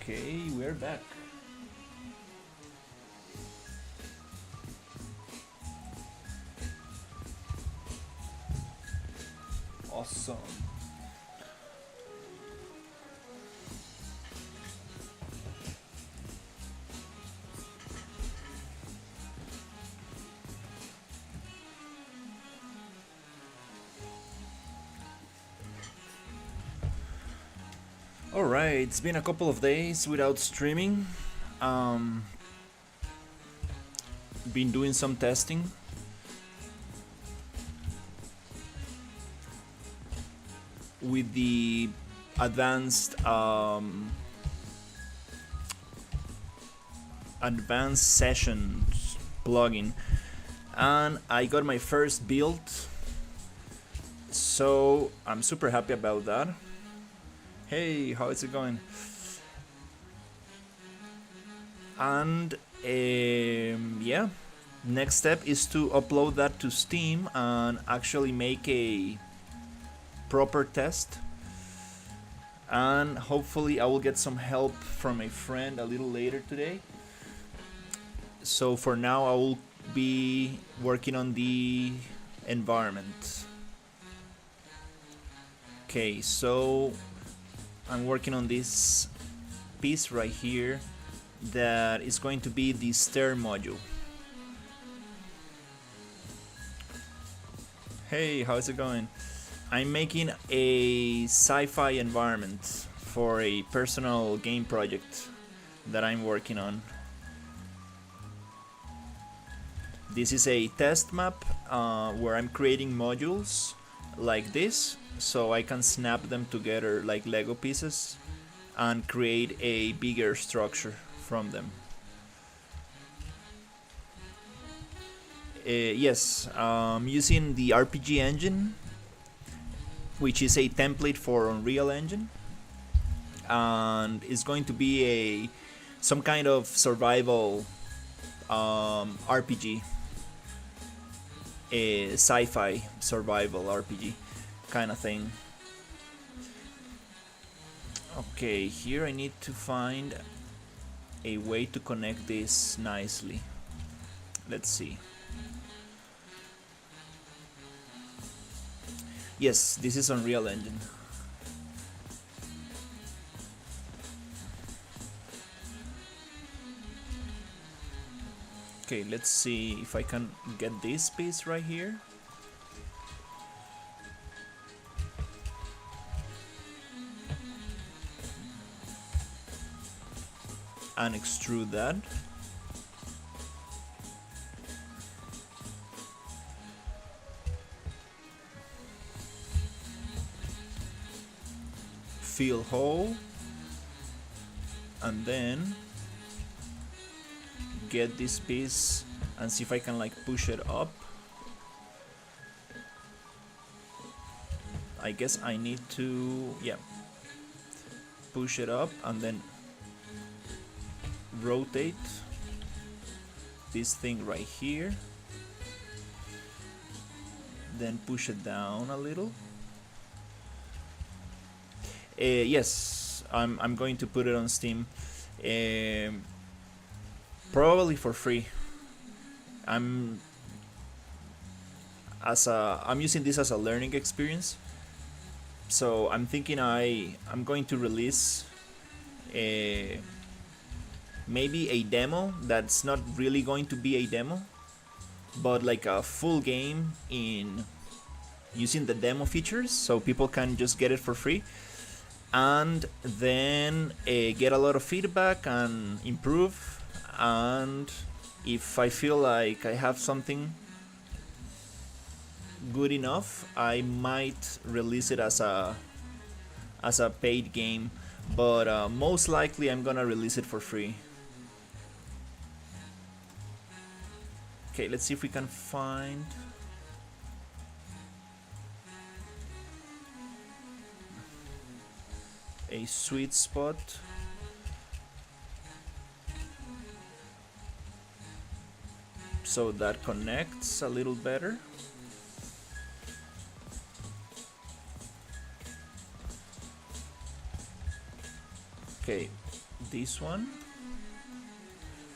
Okay, we're back. Awesome. Alright, it's been a couple of days without streaming. Um, been doing some testing. With the advanced advanced sessions plugin, and I got my first build, so I'm super happy about that. Hey, how is it going? And yeah, next step is to upload that to Steam and actually make a proper test, and hopefully I will get some help from a friend a little later today. So for now I will be working on the environment. Okay, so I'm working on this piece right here that is going to be the stair module. Hey, how's it going? I'm making a sci-fi environment for a personal game project that I'm working on. This is a test map where I'm creating modules like this, so I can snap them together like Lego pieces and create a bigger structure from them. Yes, using the RPG engine, which is a template for Unreal Engine, and it's going to be some kind of survival RPG, a sci-fi survival RPG kind of thing. Okay, here I need to find a way to connect this nicely. Let's see. Yes, this is Unreal Engine. Okay, let's see if I can get this piece right here. And extrude that. Fill hole. And then get this piece and see if I can like push it up. I guess I need to, yeah, push it up and then rotate this thing right here, then push it down a little. Yes, I'm going to put it on Steam, probably for free. I'm using this as a learning experience, so I'm thinking I'm going to release maybe a demo that's not really going to be a demo, but like a full game in using the demo features, so people can just get it for free and then get a lot of feedback and improve. And if I feel like I have something good enough, I might release it as a paid game, but most likely I'm gonna release it for free. Okay, let's see if we can find a sweet spot. So that connects a little better. Okay, this one.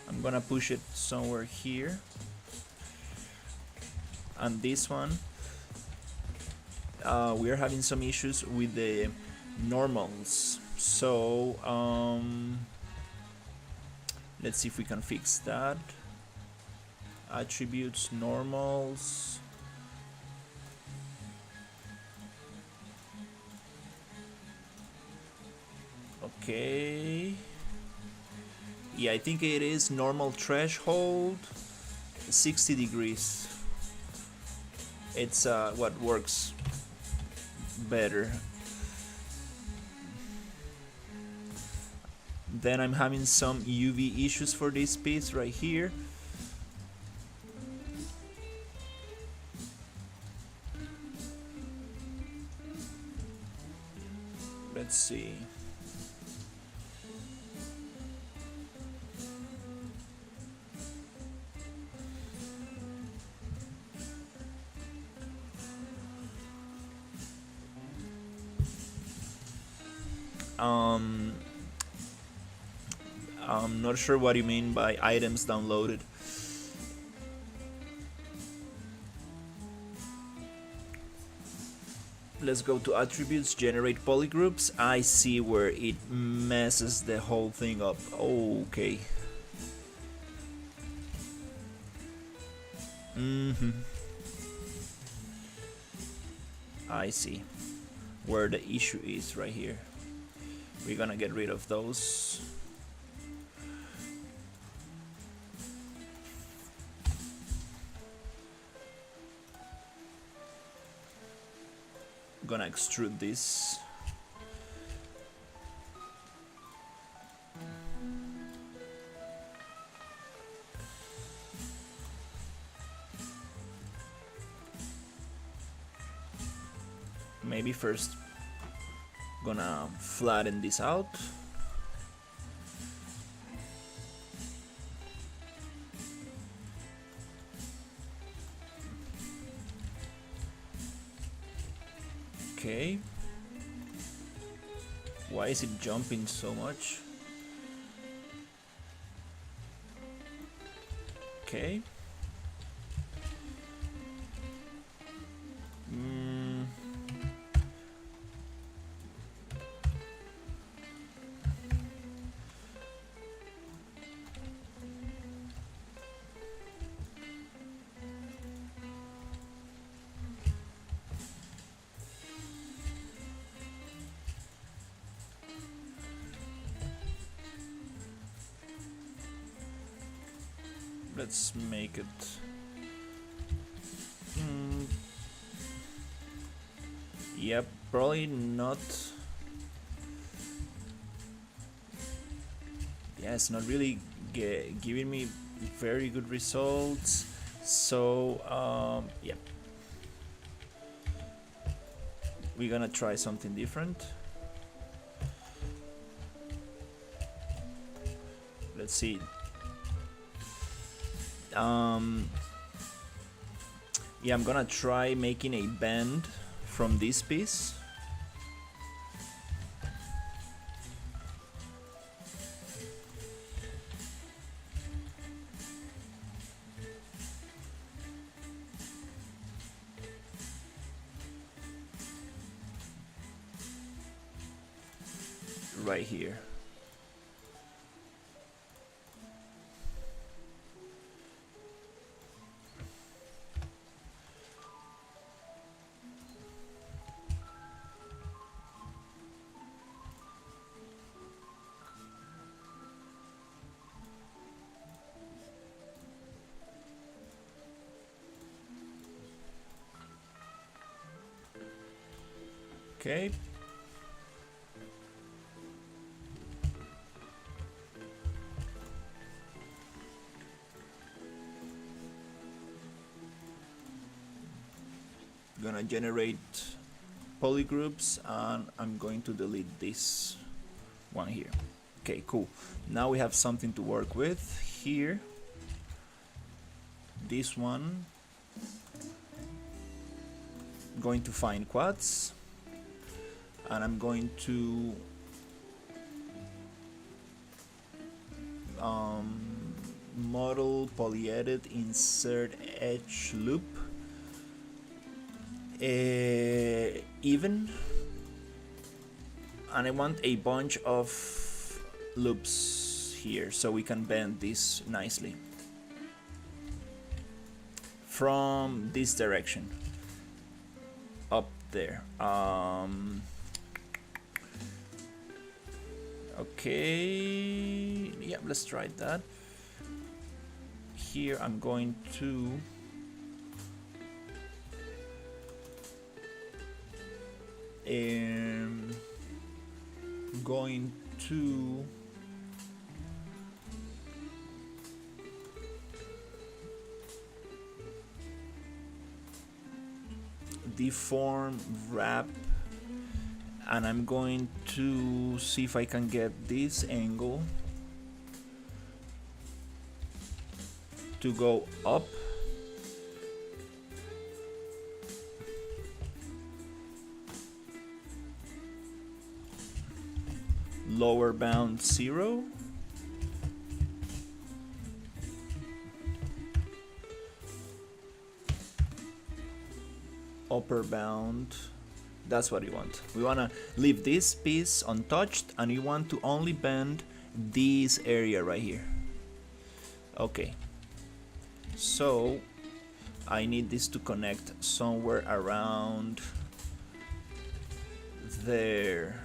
I'm gonna push it somewhere here. And this one, we are having some issues with the normals. So let's see if we can fix that. Attributes, normals. Okay. Yeah, I think it is normal threshold 60 degrees. It's what works better. Then I'm having some UV issues for this piece right here. Let's see. I'm not sure what you mean by items downloaded. Let's go to attributes, generate polygroups. I see where it messes the whole thing up. Okay. I see where the issue is right here. We're gonna get rid of those. Gonna extrude this. Maybe first gonna flatten this out. Okay. Why is it jumping so much? Okay. Let's make it. Yep, probably not. Yeah, it's not really giving me very good results. So, yeah. We're gonna try something different. Let's see. Yeah, I'm gonna try making a bend from this piece. Right here. Okay. Gonna generate polygroups and I'm going to delete this one here. Okay, cool. Now we have something to work with here. This one, going to find quads and I'm going to model polyedit insert edge loop, even, and I want a bunch of loops here so we can bend this nicely from this direction up there. Okay, yeah, let's try that. Here I'm going to deform wrap, and I'm going to see if I can get this angle to go up, lower bound 0, upper bound, that's what you want. We want to leave this piece untouched, and you want to only bend this area right here. Okay, so I need this to connect somewhere around there.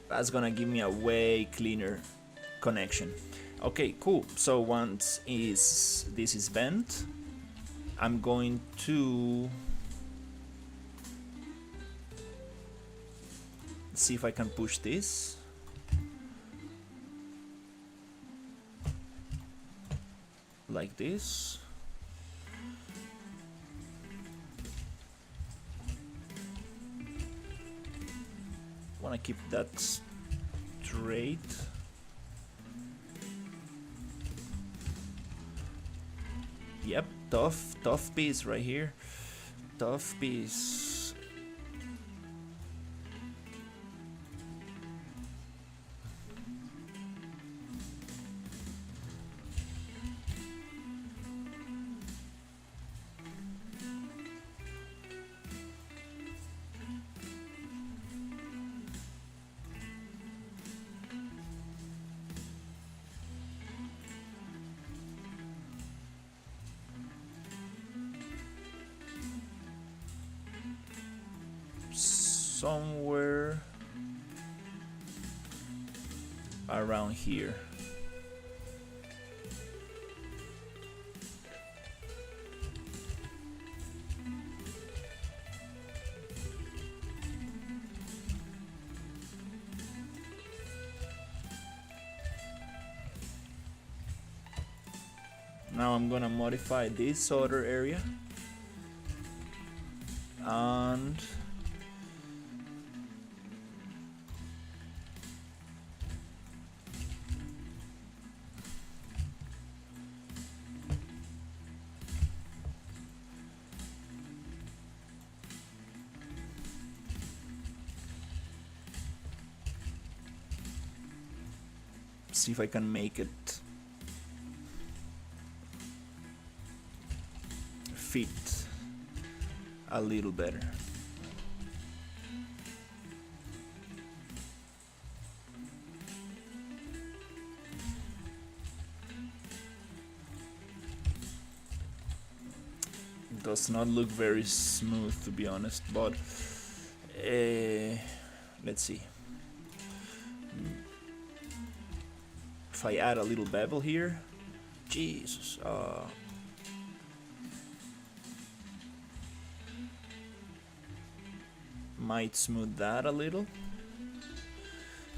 That's gonna give me a way cleaner connection. Okay, cool. So once this is bent, I'm going to see if I can push this. Like this. Want to keep that straight. Yep, tough piece right here. Tough piece. Somewhere around here. Now I'm gonna modify this other area, and see if I can make it fit a little better. Does not look very smooth, to be honest, but let's see. If I add a little bevel here, Jesus, might smooth that a little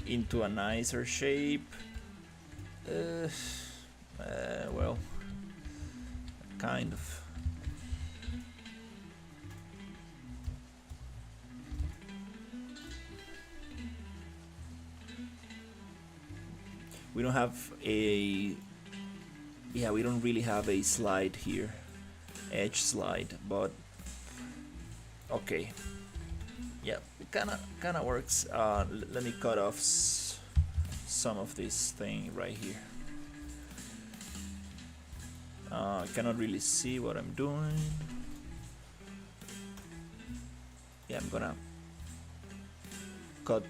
into a nicer shape. Well, kind of. We don't have a, yeah, we don't really have a slide here, edge slide, but okay, yeah, it kinda works. Let me cut off some of this thing right here. I cannot really see what I'm doing. Yeah, I'm gonna cut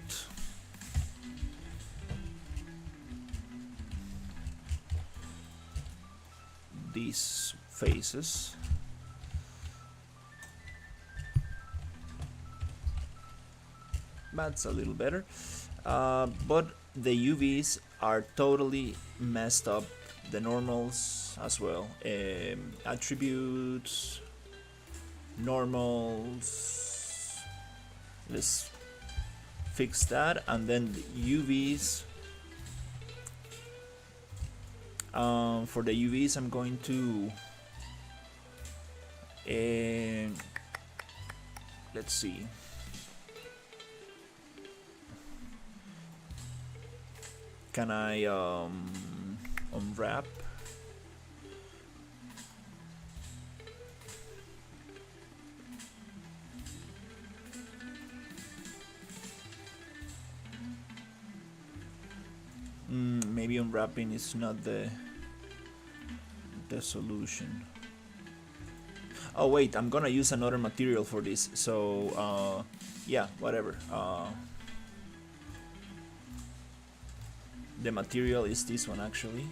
these faces. That's a little better. But the UVs are totally messed up. The normals as well. Attributes, normals. Let's fix that, and then the UVs. For the UVs, I'm going to let's see. Can I unwrap? Maybe unwrapping is not the solution. Oh wait, I'm gonna use another material for this, so yeah, whatever. The material is this one actually.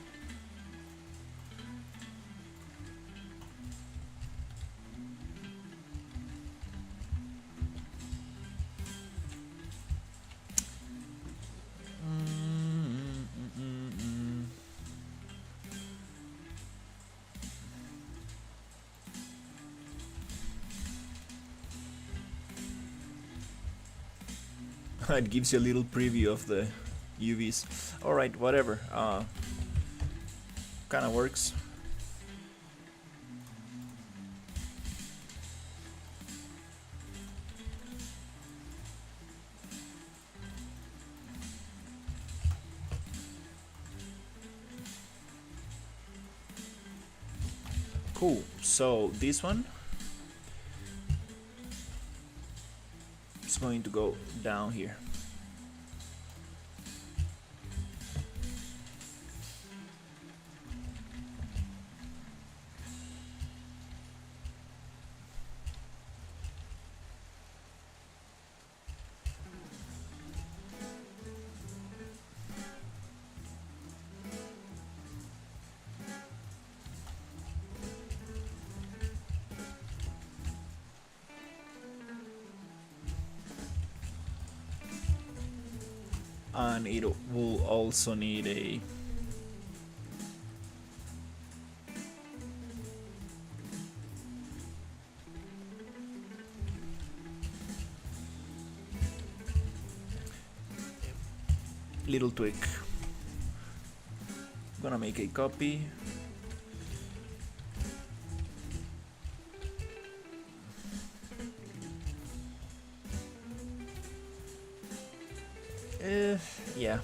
It gives you a little preview of the UVs. Alright, whatever. Kinda works. Cool. So this one is going to go down here. And it will also need a little tweak. I'm gonna make a copy. Yeah.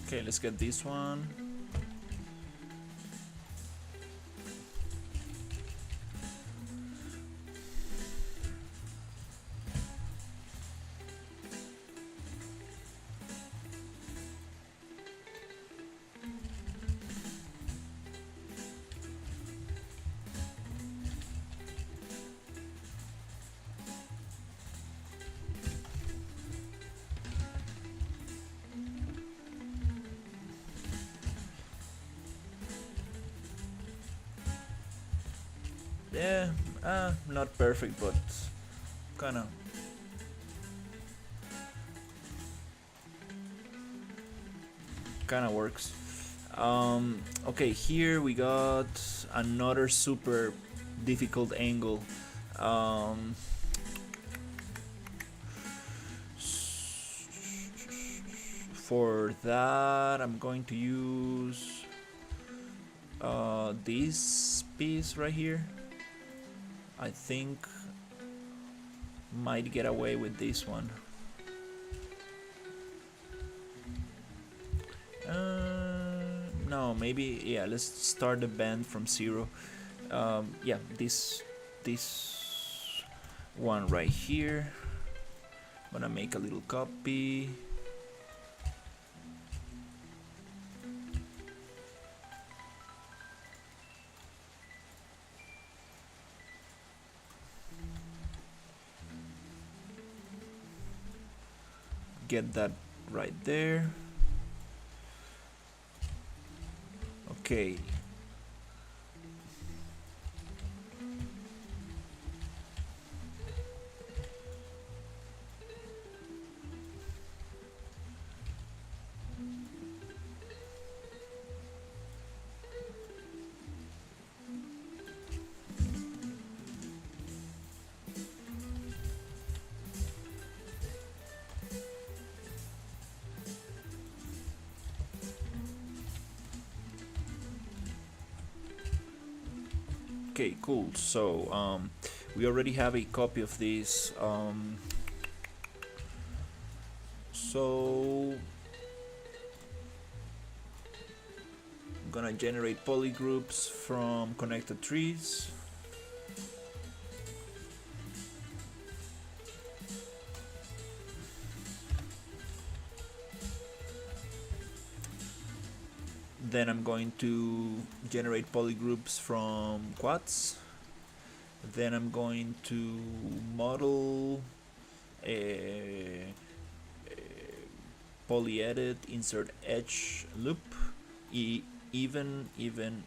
Okay, let's get this one. Yeah, not perfect, but kinda kind of works. Okay, here we got another super difficult angle. For that, I'm going to use this piece right here. I think might get away with this one. No, maybe, yeah, let's start the bend from 0. Yeah, this one right here. I'm gonna make a little copy. Get that right there. Okay. Okay, cool. So we already have a copy of this. So I'm gonna generate polygroups from connected trees. Then I'm going to generate polygroups from quads. Then I'm going to model a poly edit, insert edge loop, even, and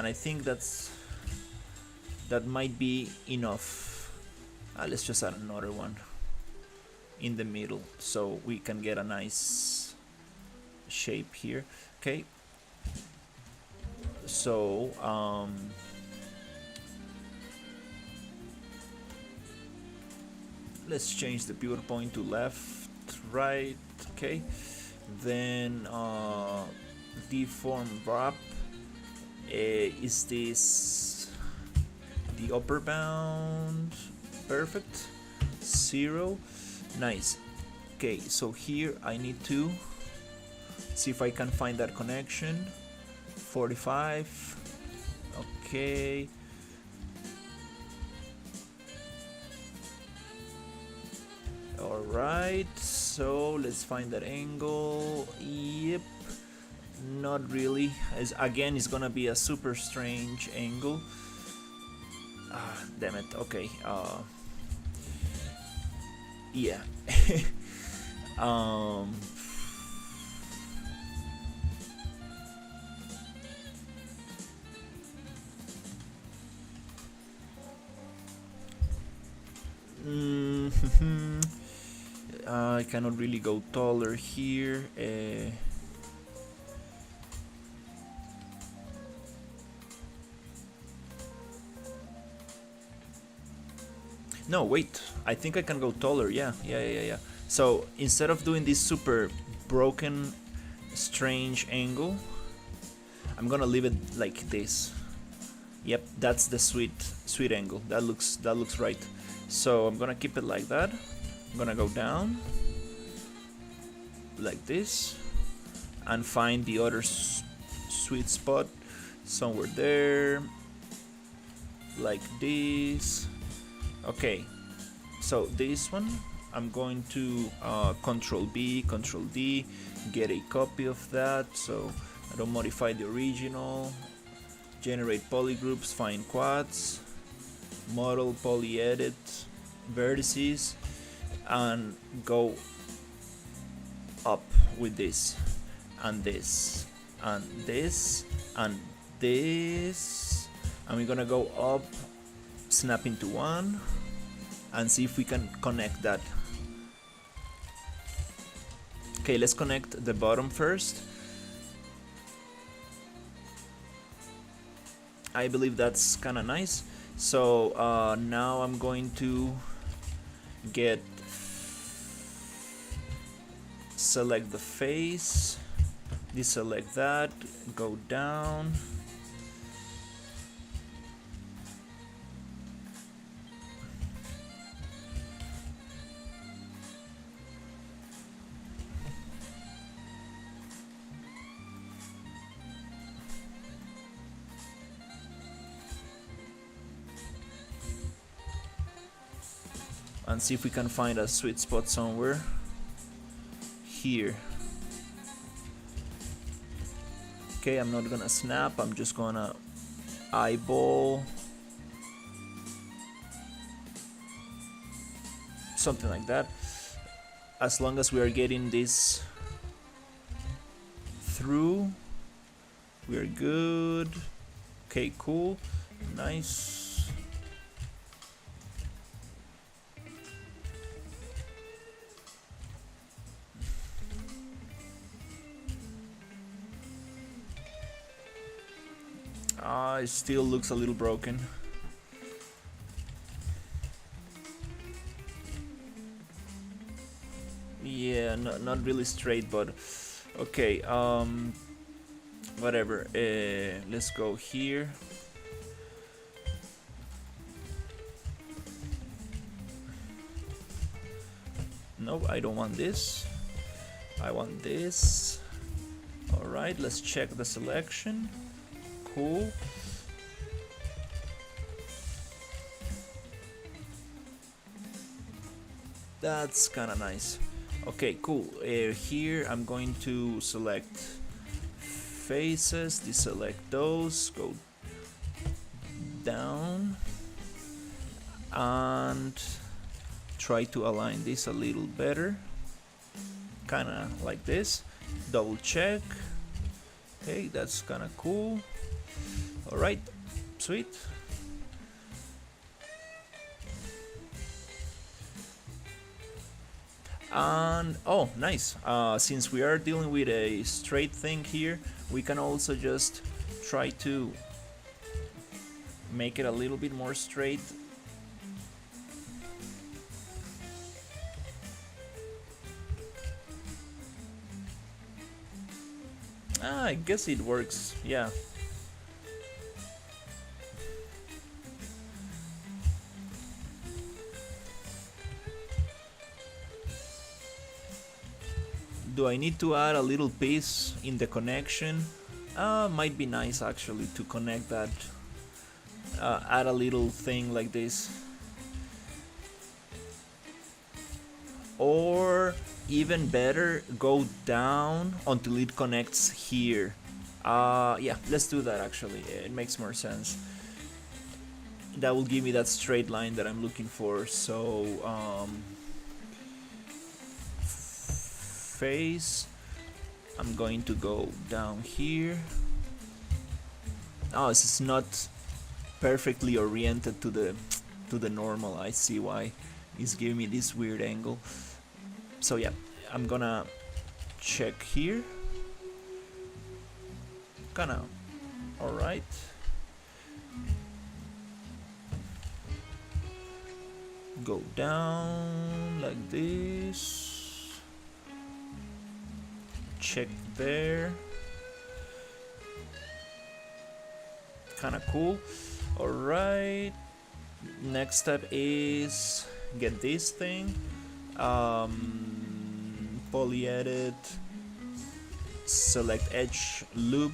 I think that might be enough. Let's just add another one in the middle so we can get a nice shape here. Okay, so let's change the pivot point to left, right. Okay, then deform wrap. Is this the upper bound? Perfect. 0. Nice. Okay, so here I need to see if I can find that connection. 45. Okay. Alright, so let's find that angle. Yep. Not really. Again, it's gonna be a super strange angle. Damn it. Okay. Yeah. I cannot really go taller here. No, wait. I think I can go taller. Yeah. So instead of doing this super broken, strange angle, I'm gonna leave it like this. Yep, that's the sweet angle. That looks right. So I'm gonna keep it like that. I'm gonna go down like this and find the other sweet spot somewhere there, like this. Okay, so this one I'm going to Control B, Control D, get a copy of that so I don't modify the original. Generate polygroups, find quads, model, poly edit, vertices, and go up with this and this and this and this, and we're gonna go up, snap into one, and see if we can connect that Okay, let's connect the bottom first. I believe that's kind of nice. So now I'm going to get select the face, deselect that, go down. And see if we can find a sweet spot somewhere here. Okay, I'm not gonna snap, I'm just gonna eyeball something like that. As long as we are getting this through, we are good. Okay, cool, nice. It still looks a little broken. Yeah, not really straight, but okay. Whatever. Let's go here. Nope, I don't want this. I want this. All right, let's check the selection. Cool. That's kind of nice. Okay, cool. Here I'm going to select faces, deselect those, go down, and try to align this a little better. Kind of like this. Double check. Okay, that's kind of cool. All right, sweet. And oh, nice. Since we are dealing with a straight thing here, we can also just try to make it a little bit more straight. I guess it works, yeah. Do I need to add a little piece in the connection? Might be nice actually to connect that. Add a little thing like this. Or even better, go down until it connects here. Yeah, let's do that actually. It makes more sense. That will give me that straight line that I'm looking for. So, face, I'm going to go down here. Oh, this is not perfectly oriented to the normal. I see why it's giving me this weird angle. So yeah, I'm gonna check here. Kinda alright. Go down like this. Check there. Kinda cool. Alright. Next step is get this thing. Poly edit. Select edge loop.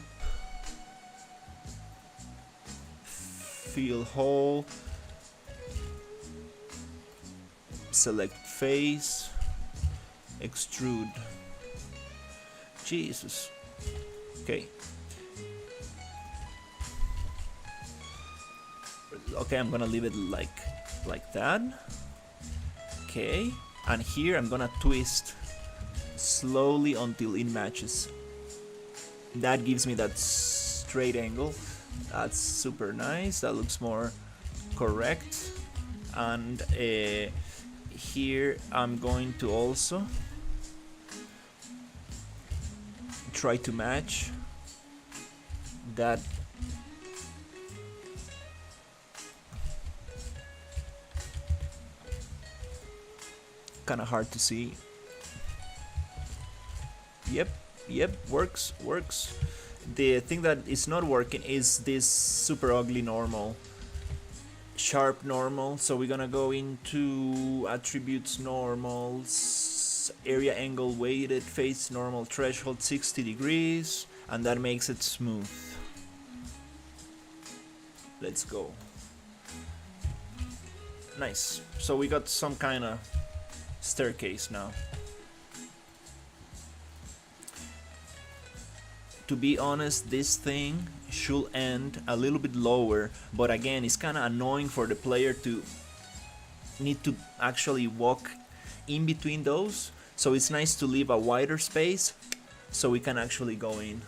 Fill hole. Select face. Extrude. Jesus. Okay. Okay, I'm gonna leave it like that. Okay, and here I'm gonna twist slowly until it matches. That gives me that straight angle. That's super nice. That looks more correct. And here I'm going to also try to match that. Kind of hard to see. Yep, yep, works. The thing that is not working is this super ugly normal, sharp normal. So we're gonna go into attributes, normals, area angle weighted, face normal threshold 60 degrees, and that makes it smooth. Let's go. Nice. So we got some kind of staircase now. To be honest, this thing should end a little bit lower, but again, it's kind of annoying for the player to need to actually walk in between those. So it's nice to leave a wider space so we can actually go in.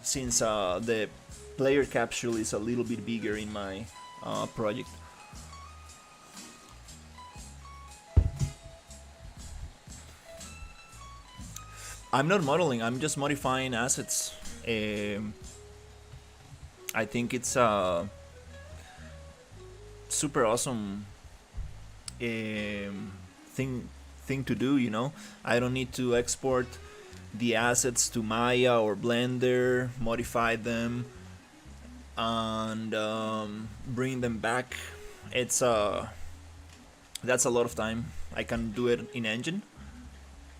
Since the player capsule is a little bit bigger in my project. I'm not modeling, I'm just modifying assets. I think it's a super awesome thing to do, you know? I don't need to export the assets to Maya or Blender, modify them, and bring them back. It's that's a lot of time. I can do it in Engine,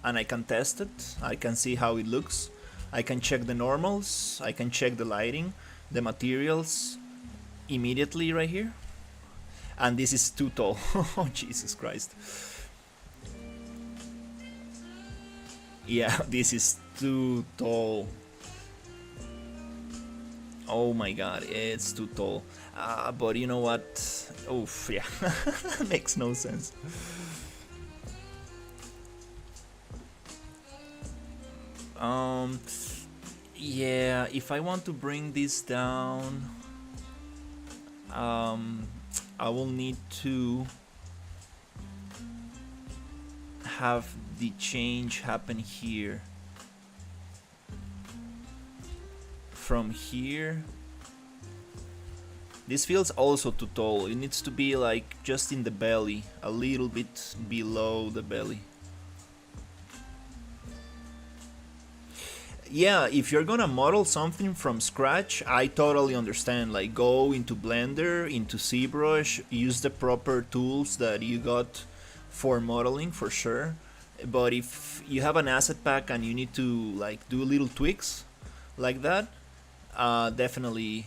and I can test it. I can see how it looks. I can check the normals. I can check the lighting, the materials immediately right here. And this is too tall. Oh, Jesus Christ. Yeah, this is too tall. Oh my god, it's too tall. But you know what? Oof, yeah. Makes no sense. Yeah, if I want to bring this down, I will need to have the change happen here. From here, this feels also too tall. It needs to be like just in the belly, a little bit below the belly. Yeah, if you're gonna model something from scratch, I totally understand. Like, go into Blender, into ZBrush, use the proper tools that you got for modeling, for sure. But if you have an asset pack and you need to like do little tweaks like that, definitely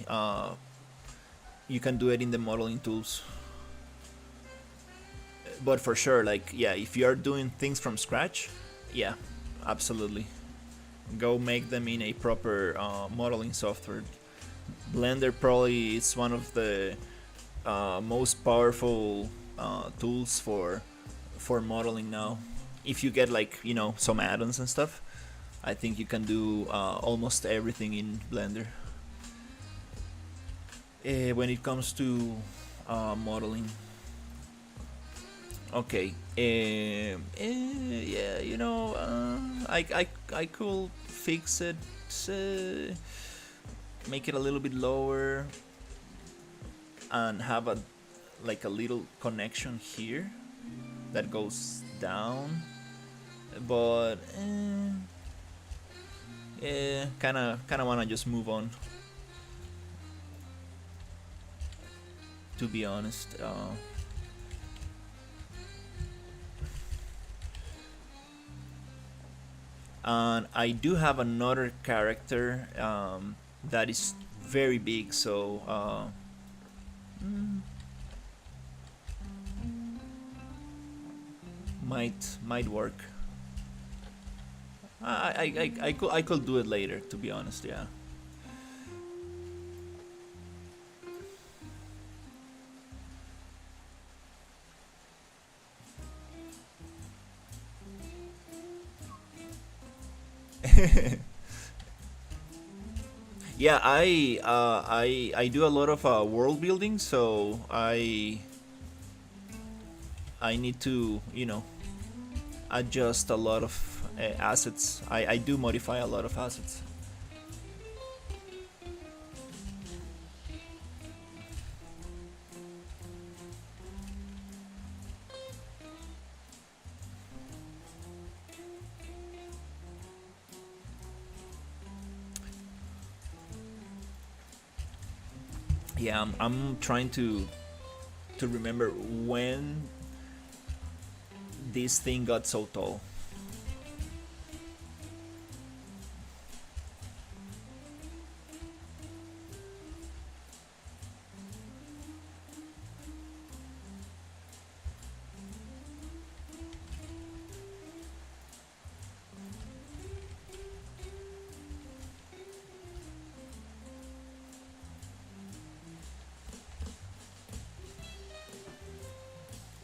you can do it in the modeling tools. But for sure, like, yeah, if you are doing things from scratch, yeah, absolutely. Go make them in a proper modeling software. Blender probably is one of the most powerful tools for modeling now. If you get, like, you know, some add-ons and stuff, I think you can do almost everything in Blender when it comes to modeling. Okay. Yeah, you know, I could fix it, make it a little bit lower, and have a like a little connection here that goes down. But yeah, kind of wanna just move on. To be honest. And I do have another character that is very big, so might work. I could do it later, to be honest. Yeah. Yeah, I do a lot of world building, so I need to, you know, adjust a lot of assets. I do modify a lot of assets. Yeah, I'm trying to remember when this thing got so tall.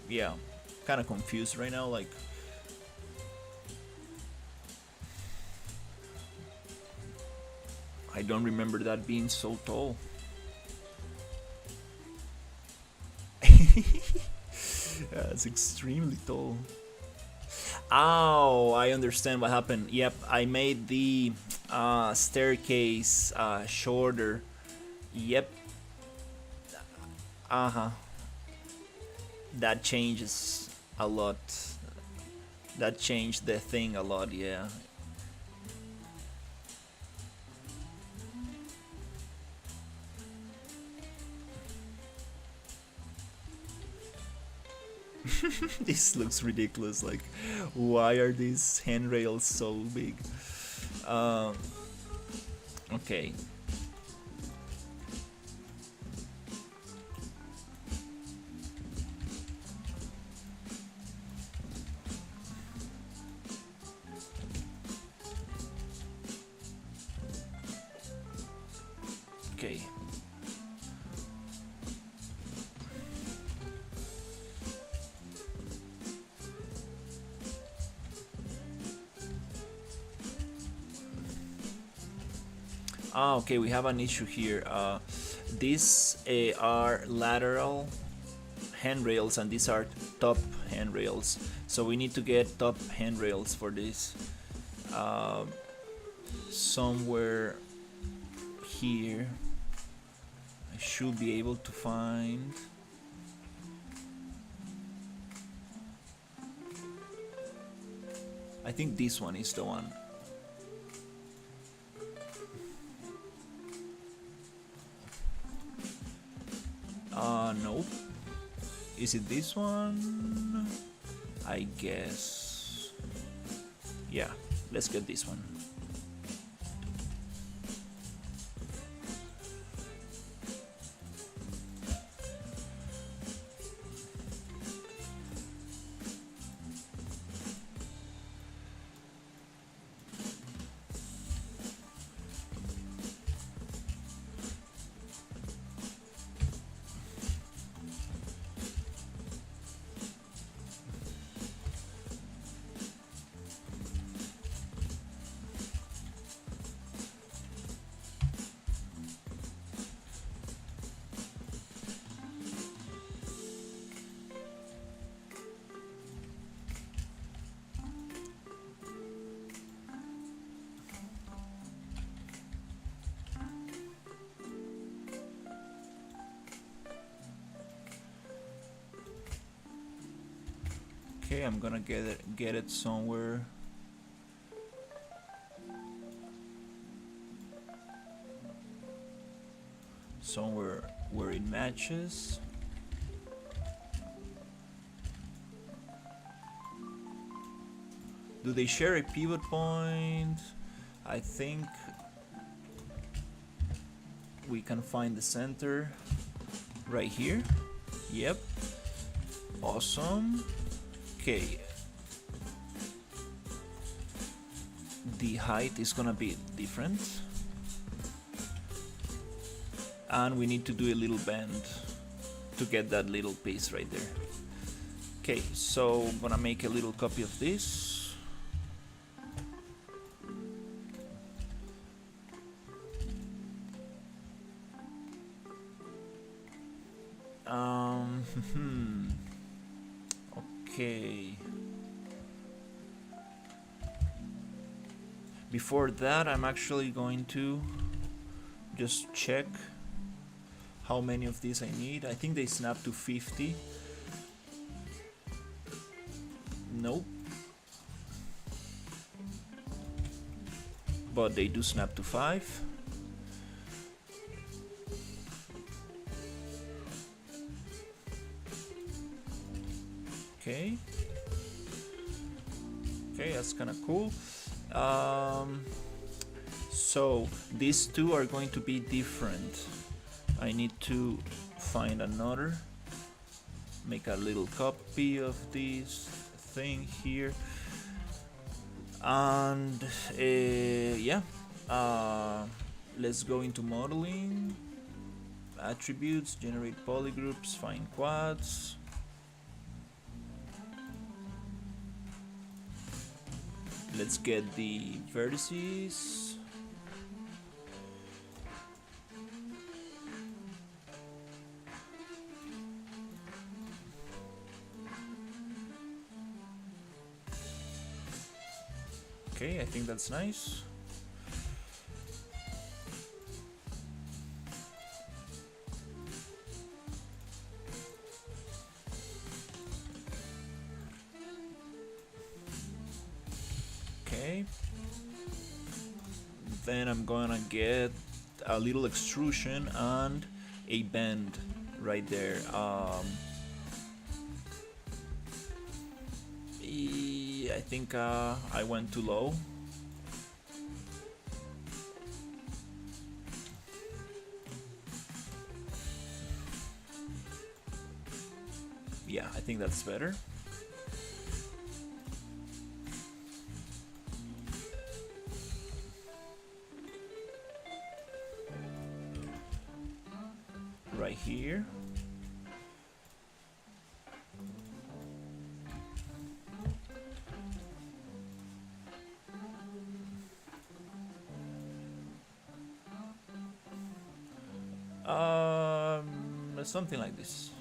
Yeah, kind of confused right now. Like, I don't remember that being so tall. That's extremely tall. Oh, I understand what happened. Yep, I made the staircase shorter. Yep. Uh huh. That changes a lot. That changed the thing a lot, yeah. This looks ridiculous. Like, why are these handrails so big? Um, okay. Okay. Ah, okay, we have an issue here. These are lateral handrails and these are top handrails. So we need to get top handrails for this. Uh, Somewhere here I should be able to find. I think this one is the one. Nope. Is it this one? I guess. Yeah, let's get this one. Okay, I'm gonna get it somewhere. Somewhere where it matches. Do they share a pivot point? I think we can find the center right here. Yep. Awesome. Okay. The height is gonna be different. And we need to do a little bend to get that little piece right there. Okay, so I'm gonna make a little copy of this. Okay. Before that, I'm actually going to just check how many of these I need. I think they snap to 50. Nope. But they do snap to 5. Okay. Okay, that's kind of cool. So these two are going to be different. I need to find another. Make a little copy of this thing here. And yeah, let's go into modeling, attributes, generate polygroups, find quads. Let's get the vertices. Okay, I think that's nice. Okay. Then I'm gonna get a little extrusion and a bend right there. I think I went too low. Yeah, I think that's better. Right here. Something like this.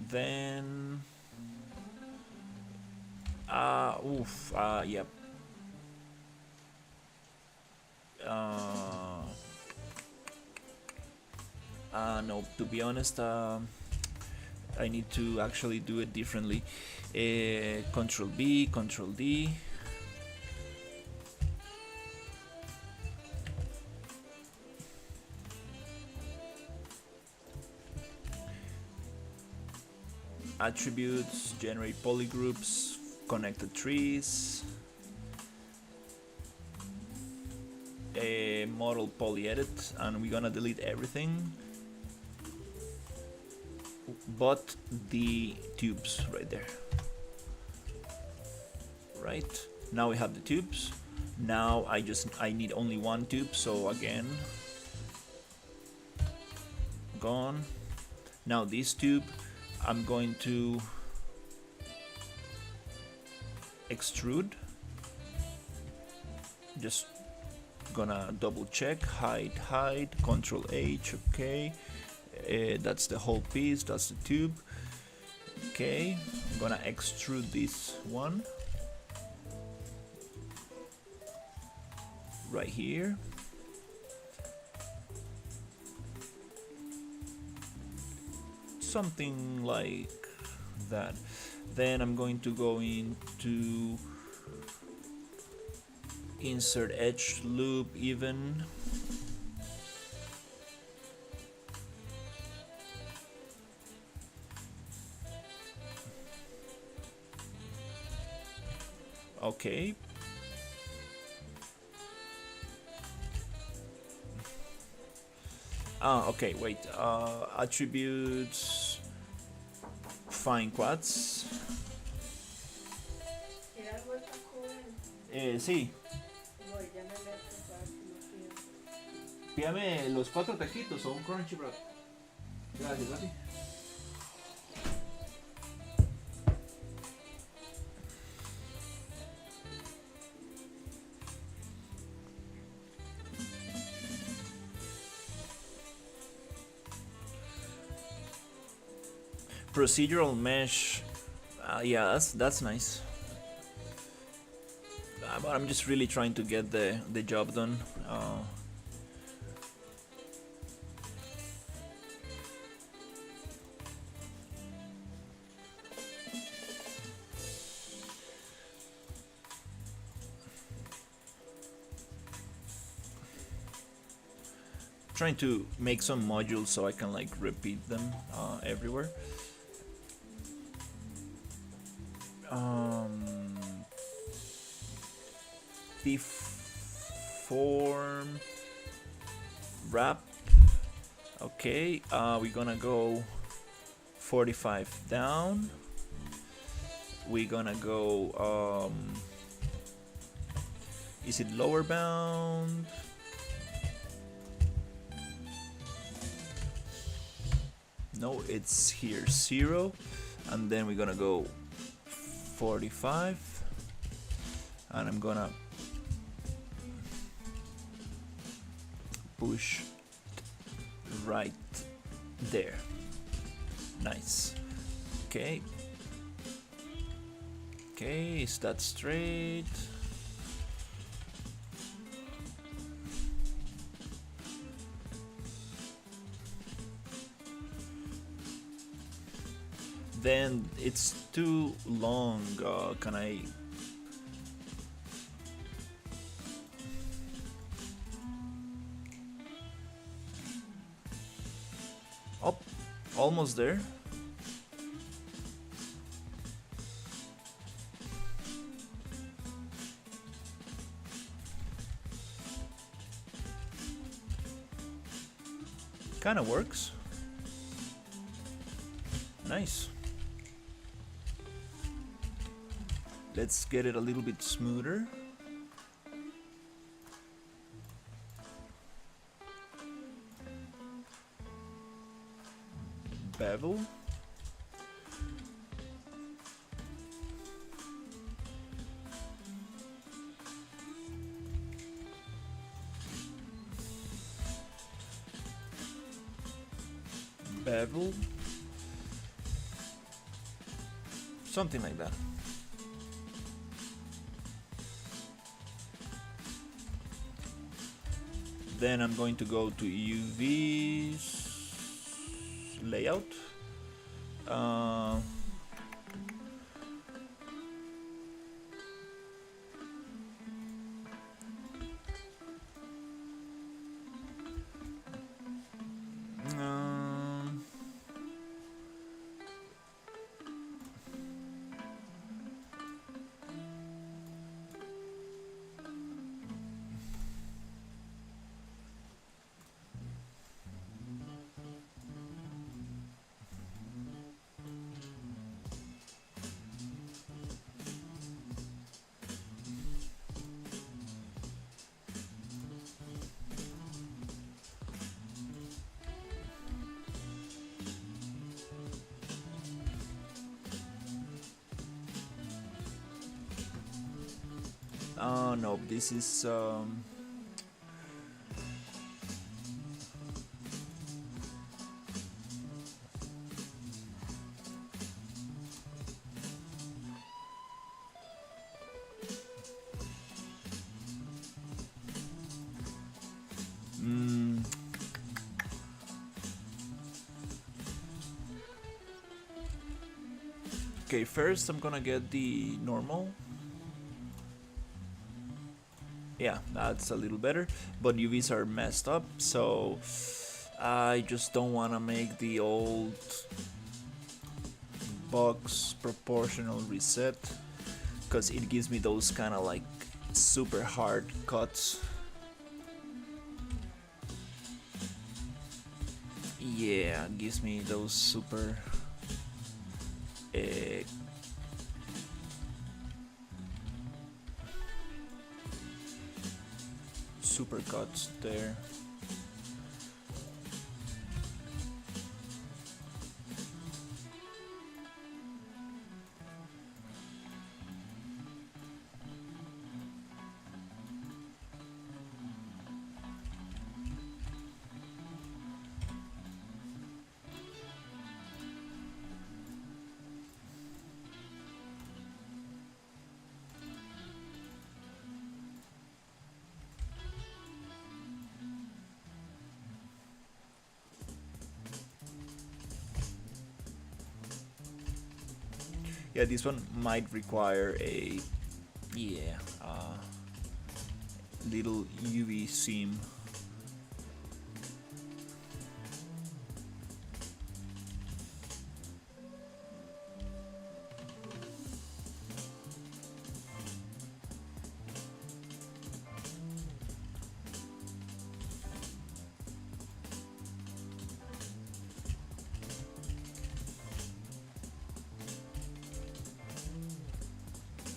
Then yep. No, to be honest, I need to actually do it differently. Control B, Control D. Attributes, generate polygroups, connected trees, model poly edit, and we're gonna delete everything but the tubes right there. Right, now we have the tubes. Now I need only one tube, so again, gone. Now this tube I'm going to extrude. Just gonna double check, hide, Control H, okay. That's the whole piece, that's the tube. Okay, I'm gonna extrude this one right here. Something like that. Then I'm going to go into insert edge loop even. Okay. Okay, wait. Attributes, find quads. Sí. Pídame los 4 taquitos o un crunchy, bro. Gracias, papi. Procedural mesh, yeah, that's nice. But I'm just really trying to get the job done. Trying to make some modules so I can like repeat them everywhere. The form wrap. Okay, we're gonna go 45 down. We're gonna go is it lower bound? No, it's here 0, and then we're gonna go 45, and I'm gonna push right there. Nice. Okay. Okay, is that straight? Then it's too long. Can I? Oh, almost there. Kind of works. Nice. Let's get it a little bit smoother. Bevel. Bevel. Something like that. Then I'm going to go to UV's layout. No, this is okay, first I'm gonna get the normal. Yeah, that's a little better, but UVs are messed up, so I just don't want to make the old box proportional reset, because it gives me those kind of like super hard cuts. Yeah, it gives me those super super cuts there. Yeah, this one might require a little UV seam.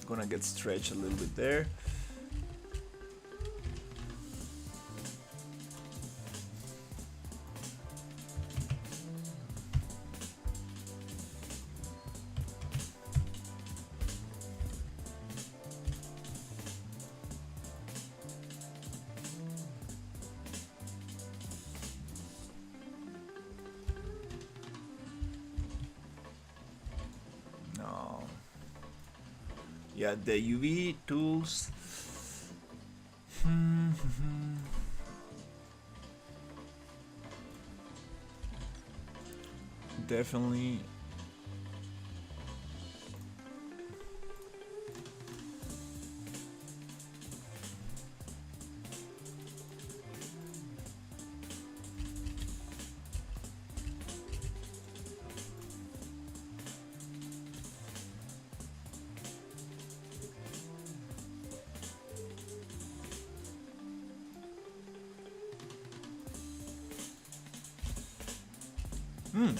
Gonna get stretched a little bit there. No. Yeah, the UV tools. Definitely.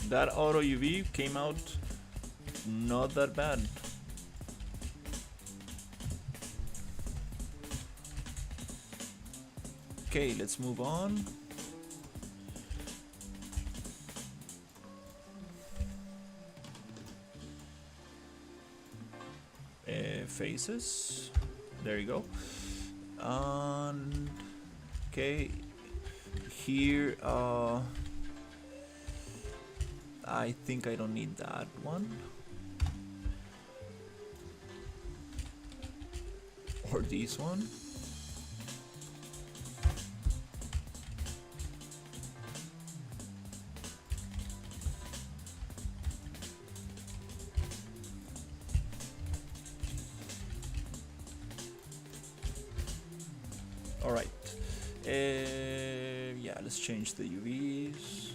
That auto UV came out not that bad. Okay, let's move on. Faces. There you go. And okay, here I think I don't need that one. Or this one. All right. Yeah, let's change the UVs.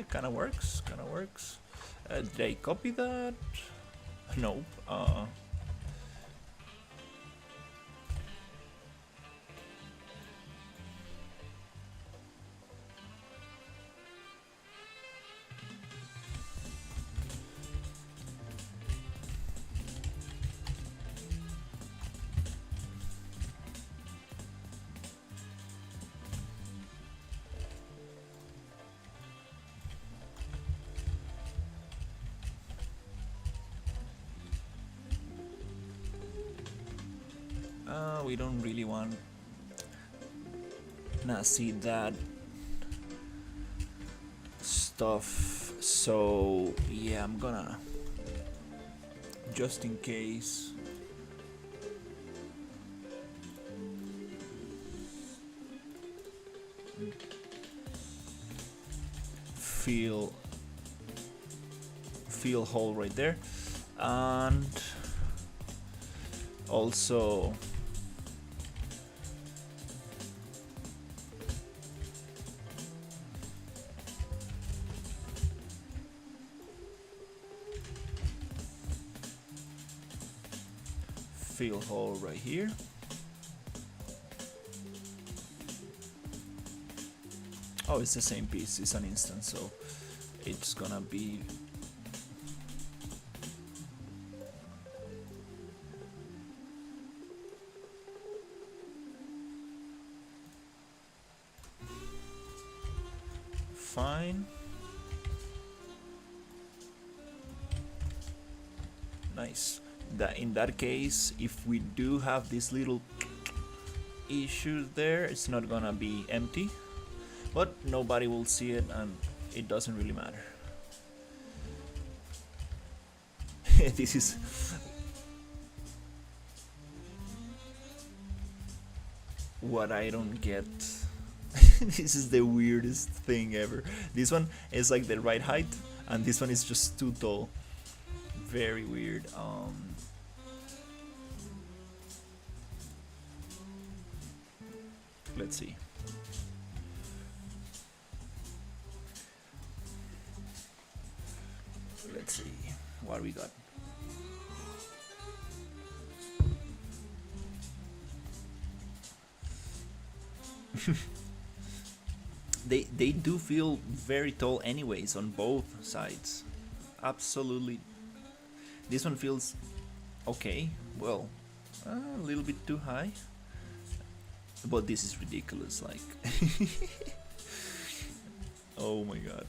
Kind of works. Did I copy that? No. We don't really want to see that stuff, so yeah, I'm gonna, just in case, fill hole right there, and also fill hole right here. Oh, it's the same piece, it's an instance, so it's gonna be fine. Nice. That in that case, if we do have this little issue there. It's not gonna be empty, but nobody will see it, and it doesn't really matter. This is what I don't get. This is the weirdest thing ever. This one is like the right height, and this one is just too tall. Very weird. Let's see. Let's see what we got. They do feel very tall anyways on both sides. Absolutely. This one feels okay. Well, a little bit too high. But this is ridiculous, like. Oh my god.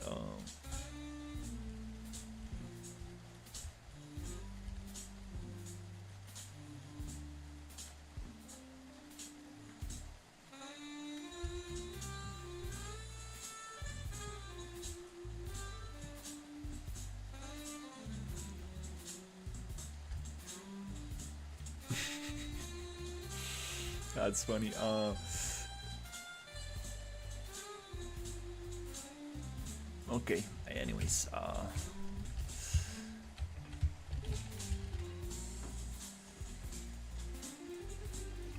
That's funny. Okay. Anyways,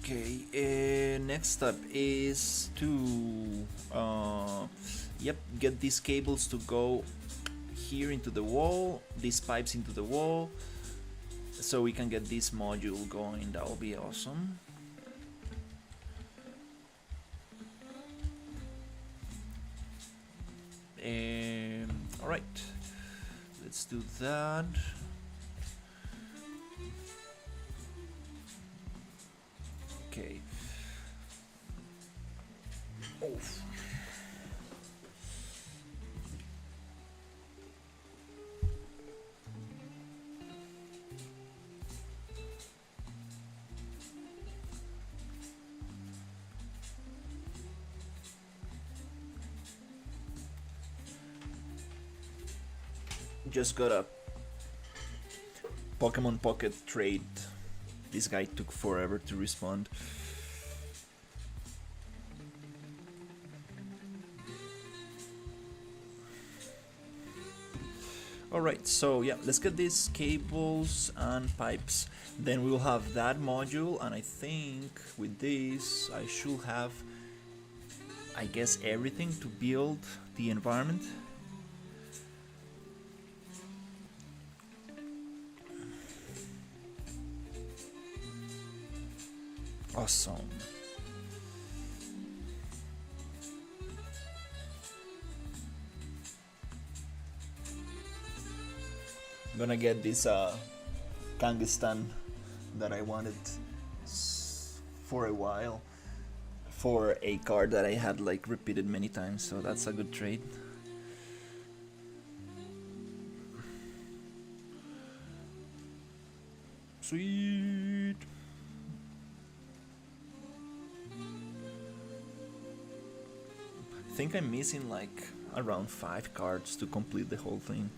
okay. Next step is to get these cables to go here into the wall. These pipes into the wall, so we can get this module going. That will be awesome. Alright, let's do that. Okay. Oh. Just got a Pokemon Pocket trade. This guy took forever to respond. Alright, so yeah, let's get these cables and pipes. Then we will have that module, and I think with this I should have, I guess, everything to build the environment. Awesome. I'm gonna get this Kangistan that I wanted for a while for a card that I had like repeated many times, so that's a good trade. Sweet. I think I'm missing like around 5 cards to complete the whole thing.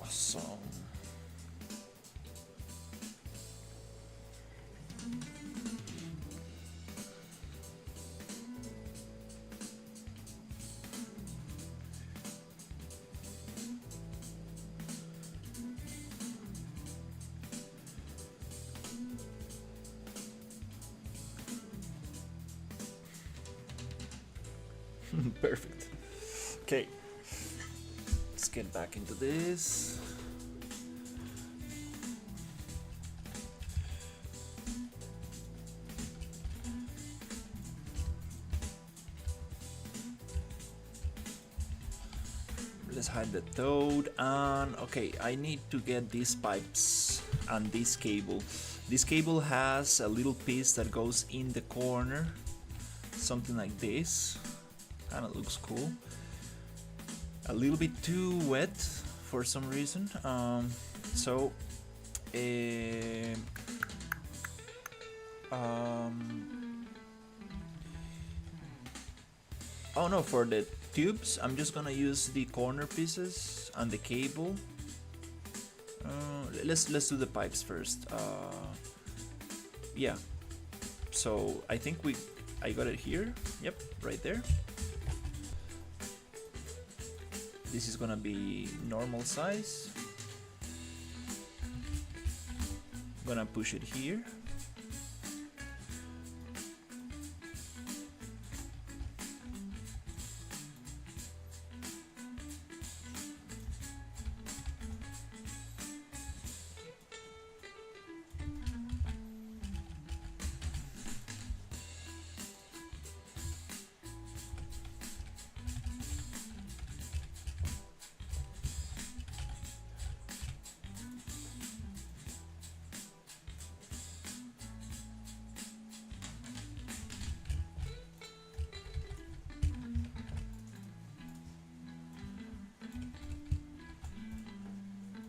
Awesome. Perfect. Okay, let's get back into this. Let's hide the toad, and okay, I need to get these pipes and this cable. This cable has a little piece that goes in the corner, something like this. Kinda looks cool. a little bit too wet for some reason. So oh no, for the tubes, I'm just gonna use the corner pieces and the cable. Let's do the pipes first. Yeah. So I think I got it here. Yep, right there. This is gonna be normal size. Gonna push it here.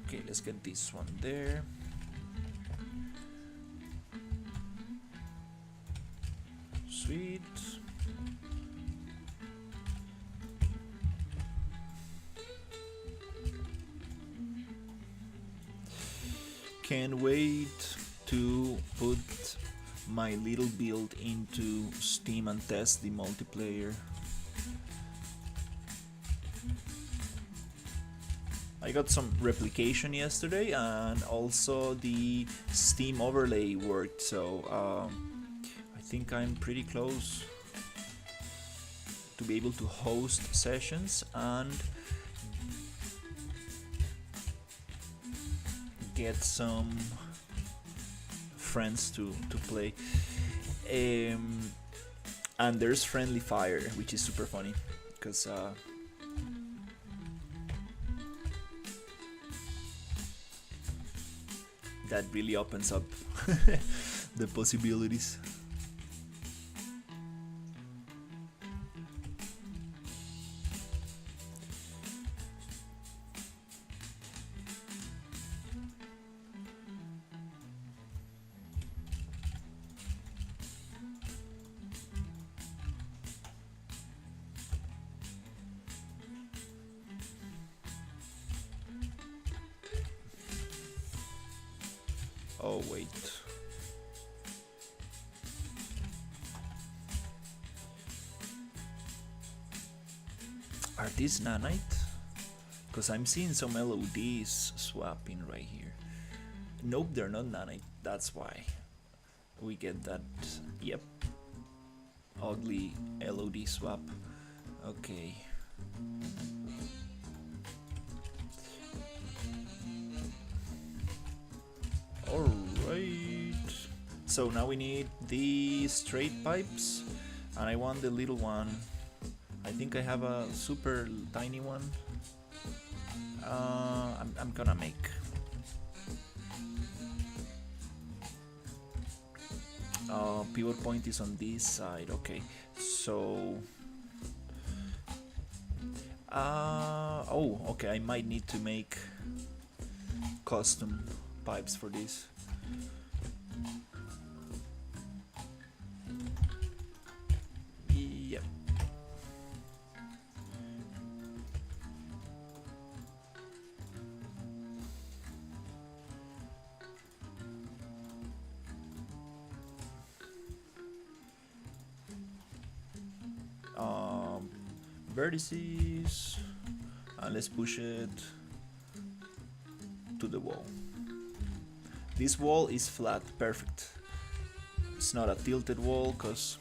Okay, let's get this one there. Sweet. Can't wait to put my little build into Steam and test the multiplayer. I got some replication yesterday, and also the Steam overlay worked, so I think I'm pretty close to be able to host sessions and get some friends to play. And there's friendly fire, which is super funny because that really opens up the possibilities. Oh wait. Are these nanite? Because I'm seeing some LODs swapping right here. Nope, they're not nanite. That's why we get that. Yep. Ugly LOD swap. Okay. Alright. So now we need the straight pipes, and I want the little one. I think I have a super tiny one. I'm gonna make. Pivot point is on this side. Okay, so. Oh, okay. I might need to make custom pipes for this. Yep. Vertices, and let's push it to the wall. This wall is flat, perfect. It's not a tilted wall, because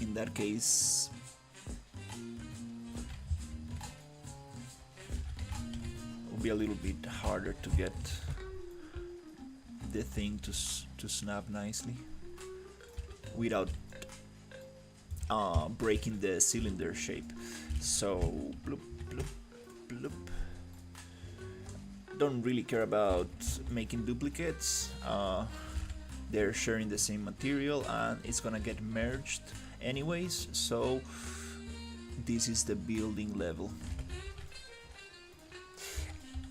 in that case it will be a little bit harder to get the thing to snap nicely without breaking the cylinder shape. So bloop, bloop, bloop. Don't really care about making duplicates. They're sharing the same material and it's gonna get merged anyways, so this is the building level.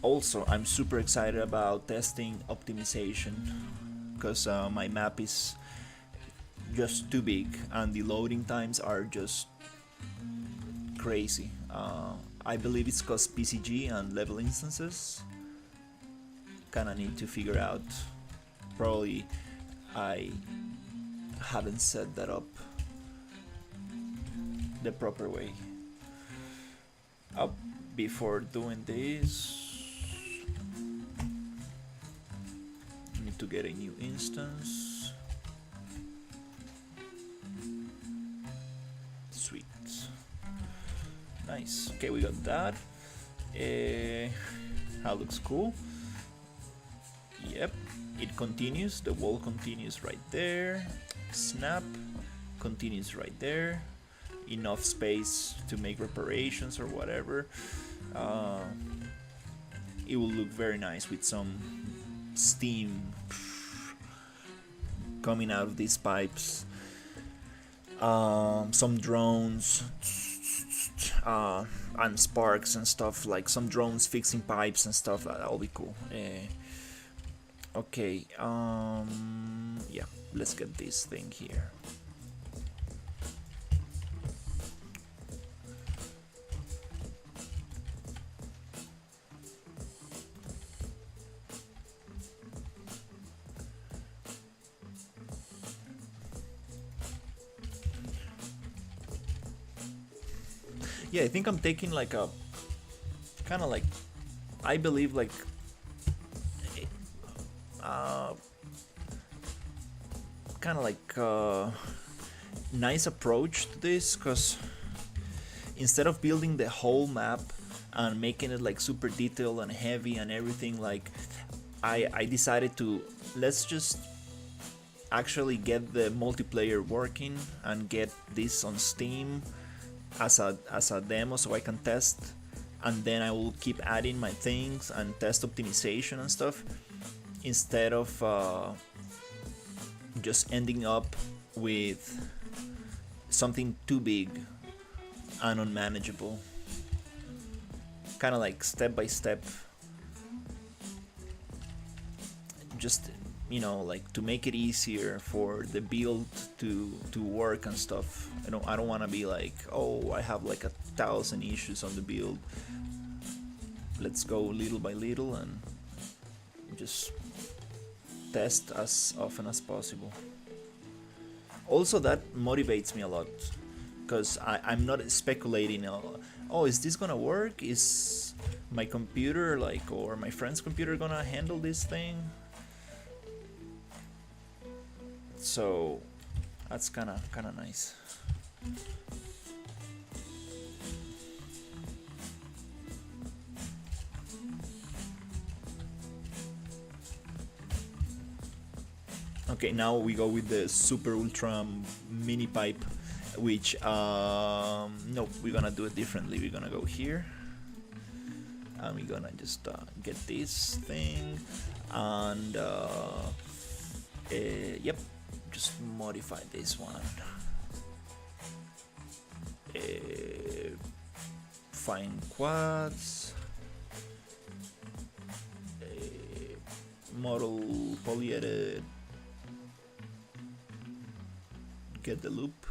Also, I'm super excited about testing optimization because my map is just too big and the loading times are just crazy. I believe it's because PCG and level instances. Kinda need to figure out. Probably I haven't set that up the proper way. Before doing this, need to get a new instance. Sweet. Nice. Okay, we got that. That looks cool. Yep, it continues. The wall continues right there. Snap continues right there. Enough space to make reparations or whatever. It will look very nice with some steam coming out of these pipes. Some drones and sparks and stuff, like some drones fixing pipes and stuff. That'll be cool. Okay, yeah, let's get this thing here. Yeah, I think I'm taking like a kind of like, I believe like kind of like nice approach to this, because instead of building the whole map and making it like super detailed and heavy and everything, like I decided to let's just actually get the multiplayer working and get this on Steam as a demo so I can test, and then I will keep adding my things and test optimization and stuff, instead of just ending up with something too big and unmanageable. Kind of like step by step, just, you know, like to make it easier for the build to work and stuff. I don't want to be like, oh, I have like 1,000 issues on the build. Let's go little by little and just test as often as possible. Also, that motivates me a lot, because I'm not speculating, oh, is this gonna work? Is my computer like, or my friend's computer gonna handle this thing? So that's kind of nice. Okay, now we go with the super ultra mini pipe, which no, we're gonna do it differently. We're gonna go here and we're gonna just get this thing and yep, just modify this one. Find quads, model polyedit, get the loop.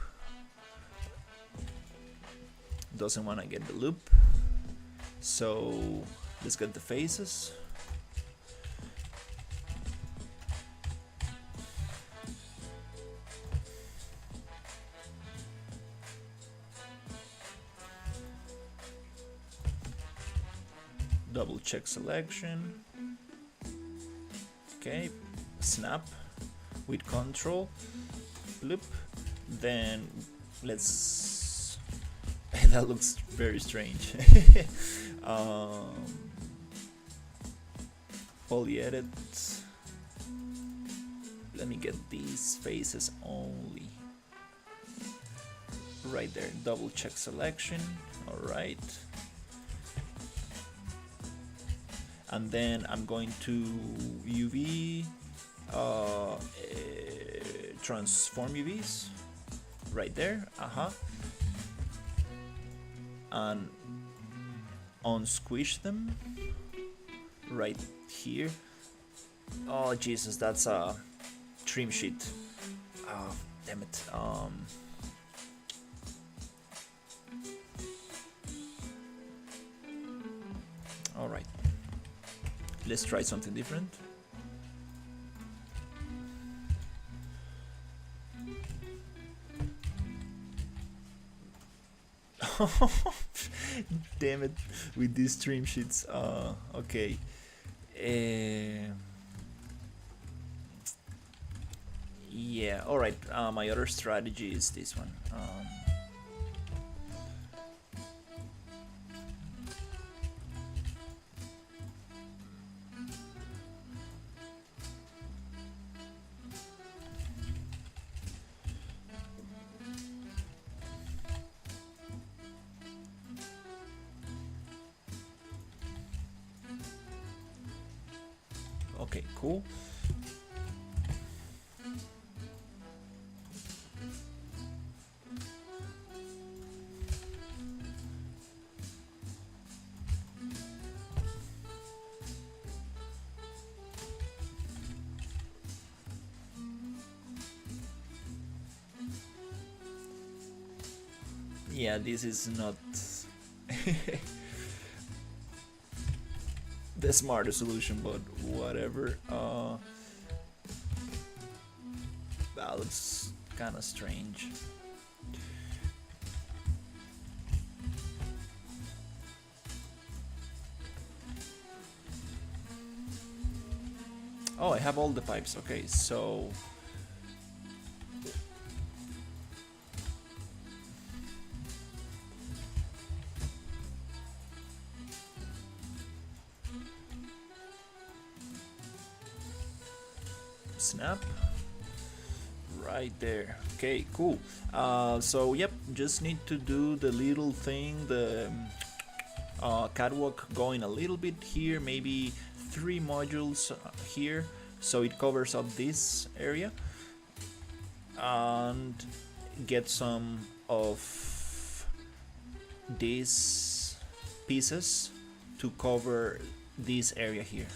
Doesn't want to get the loop, so let's get the faces. Double check selection. Okay, snap with control, loop. Then let's. That looks very strange. Polyedit. Let me get these faces only. Right there. Double check selection. All right. And then I'm going to UV transform UVs right there. and unsquish them right here. Oh Jesus, that's a trim sheet. Oh, damn it. All right, let's try something different. Damn it, with these trim sheets. Okay. Yeah, alright. My other strategy is this one. Okay, cool. Yeah, this is not the smarter solution, but whatever. That looks kind of strange. Oh, I have all the pipes. Okay, so snap right there. Okay, cool. So yep, just need to do the little thing, the catwalk going a little bit here, maybe 3 modules here, so it covers up this area, and get some of these pieces to cover this area here.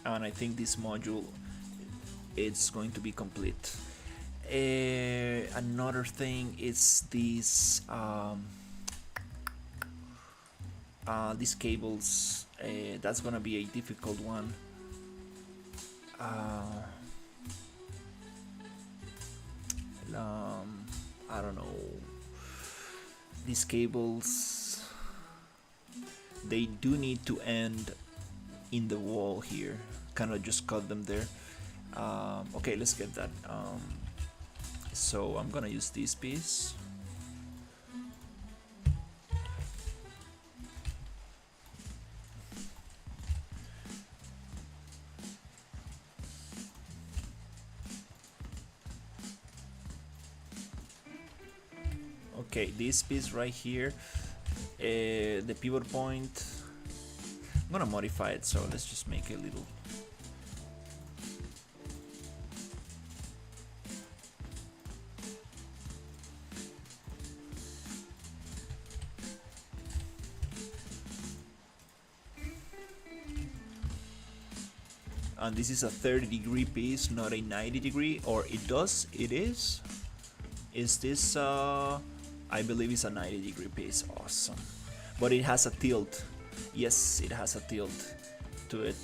And I think this module it's going to be complete. Another thing is these cables. That's gonna be a difficult one. I don't know. These cables, they do need to end in the wall here. Kind of just cut them there. Okay, let's get that. So I'm gonna use this piece. Okay, this piece right here, the pivot point, I'm gonna modify it, so let's just make it a little. And this is a 30-degree piece, not a 90-degree, or it is. Is this, I believe it's a 90-degree piece, awesome. But it has a tilt. Yes, it has a tilt to it.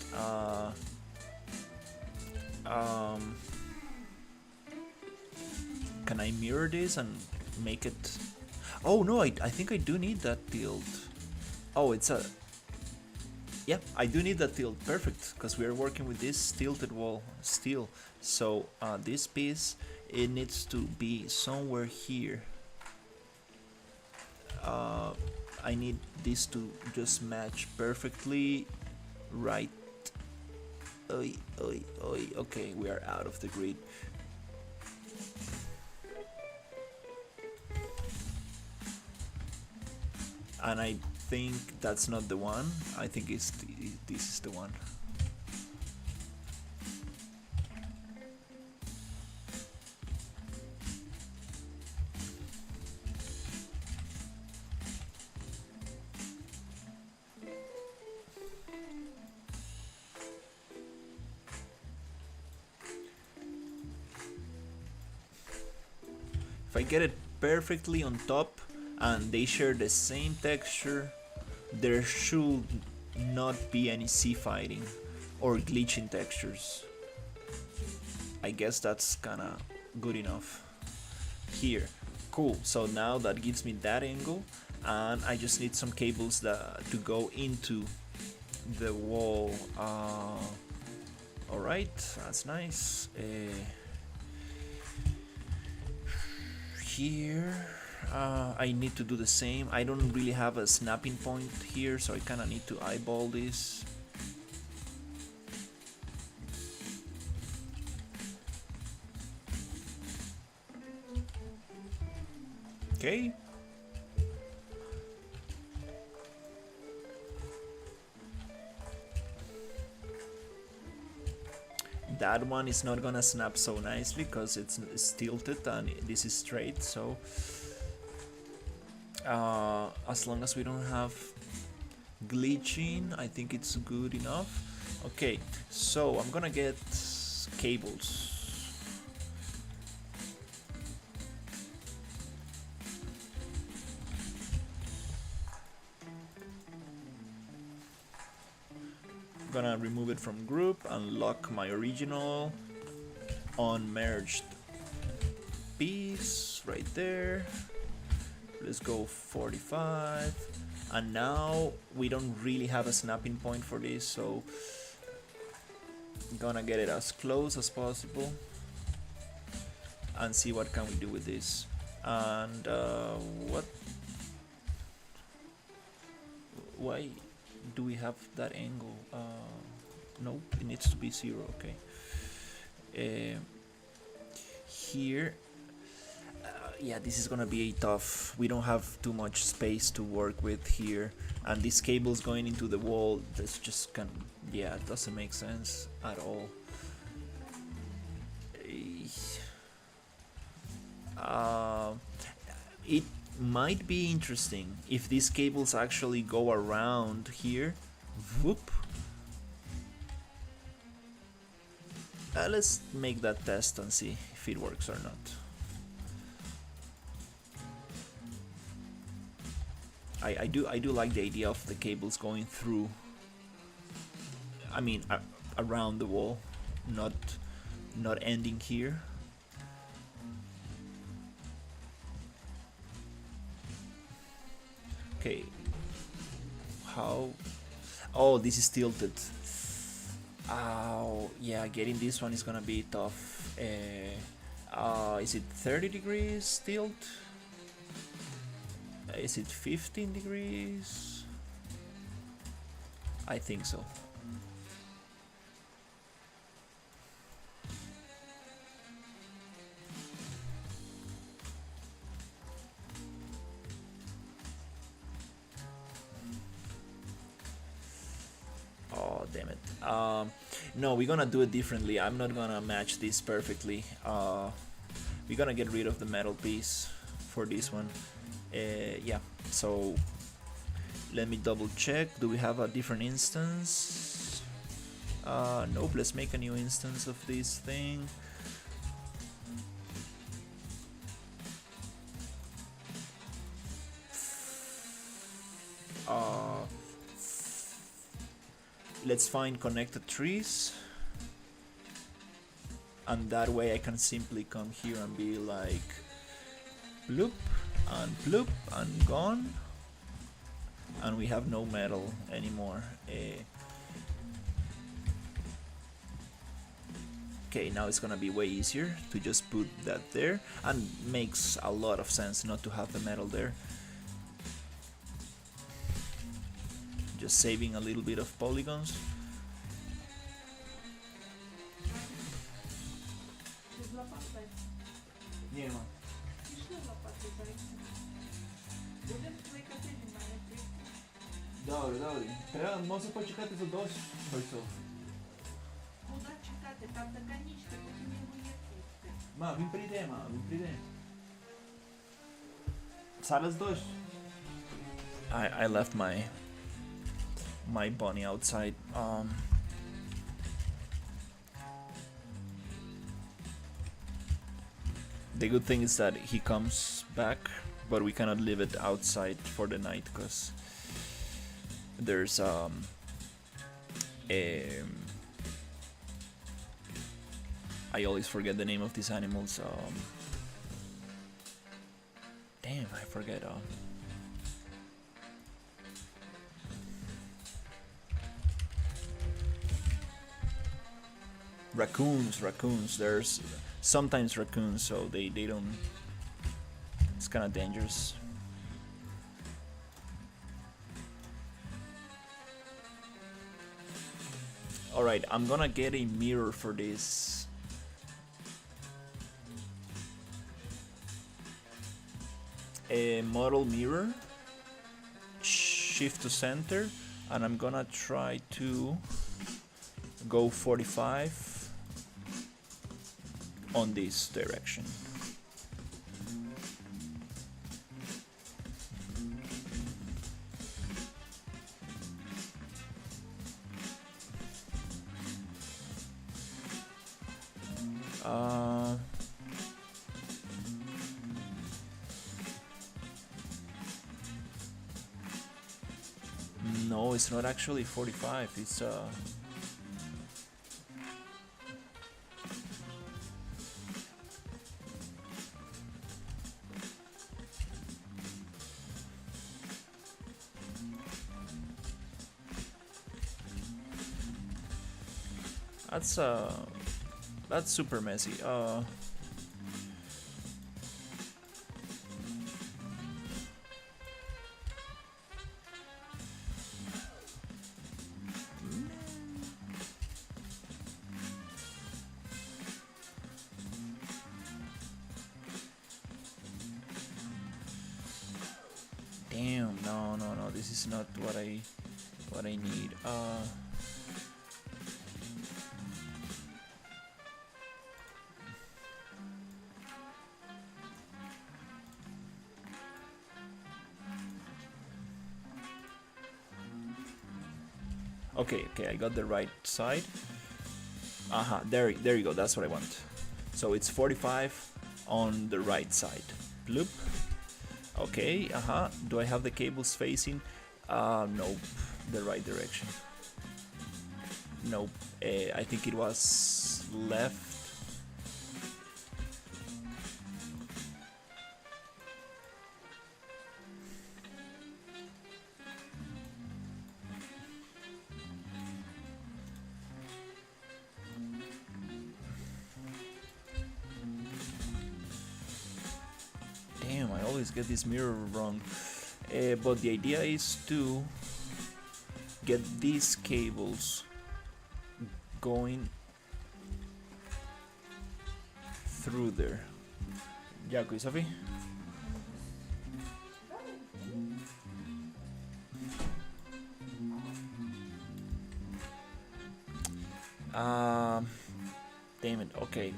Can I mirror this and make it? Oh no, I think I do need that tilt. Oh, it's a. Yeah, I do need that tilt. Perfect, because we are working with this tilted wall steel. So this piece, it needs to be somewhere here. I need this to just match perfectly right. Oy, oy, oy. Okay, we are out of the grid. And I think that's not the one. I think this is the one. If I get it perfectly on top and they share the same texture, there should not be any sea fighting or glitching textures. I guess that's kinda good enough. Here, cool. So now that gives me that angle, and I just need some cables to go into the wall. Alright, that's nice. Here, I need to do the same. I don't really have a snapping point here, so I kind of need to eyeball this. Okay. That one is not gonna snap so nicely because it's tilted and this is straight, so as long as we don't have glitching, I think it's good enough. Okay, so I'm gonna get cables. Gonna remove it from group and lock my original unmerged piece right there. Let's go 45, and now we don't really have a snapping point for this, so I'm gonna get it as close as possible and see what can we do with this. And why do we have that angle? Nope, it needs to be 0. Okay. Here, yeah, this is gonna be tough. We don't have too much space to work with here, and these cables going into the wall, that's just yeah, it doesn't make sense at all. It might be interesting if these cables actually go around here. Whoop. Let's make that test and see if it works or not. I do like the idea of the cables going through. I mean, around the wall, not ending here. Okay. How? Oh, this is tilted. Oh, yeah, getting this one is gonna be tough. Is it 30 degrees tilt? Is it 15 degrees? I think so. Oh, damn it. No, we're gonna do it differently. I'm not gonna match this perfectly. We're gonna get rid of the metal piece for this one. Yeah, so let me double check. Do we have a different instance? Nope, let's make a new instance of this thing. Let's find connected trees, and that way I can simply come here and be like bloop and gone, and we have no metal anymore. Okay, now it's gonna be way easier to just put that there, and makes a lot of sense not to have the metal there. Just saving a little bit of polygons. Nie ma. Добре, добре. Трябва, може да почекати за дощ, който. Куда чекати? Там така ніч, ти потім його не пусти. Він прийде, він прийде. Зараз дощ. I left my bunny outside. The good thing is that he comes back, but we cannot leave it outside for the night because there's I always forget the name of these animals. Damn, I forget. Raccoons. There's sometimes raccoons, so they don't. It's kind of dangerous. Alright, I'm gonna get a mirror for this. A model mirror. Shift to center. And I'm gonna try to go 45 on this direction. No, it's not actually 45. It's that's super messy. Damn, no, this is not what I need. Okay, I got the right side. There you go. That's what I want. So it's 45 on the right side. Bloop. Okay, do I have the cables facing? Nope, the right direction. Nope, I think it was left. Damn, I always get this mirror wrong. But the idea is to get these cables going through there. Дякую, Sophie. Damn it. Okay.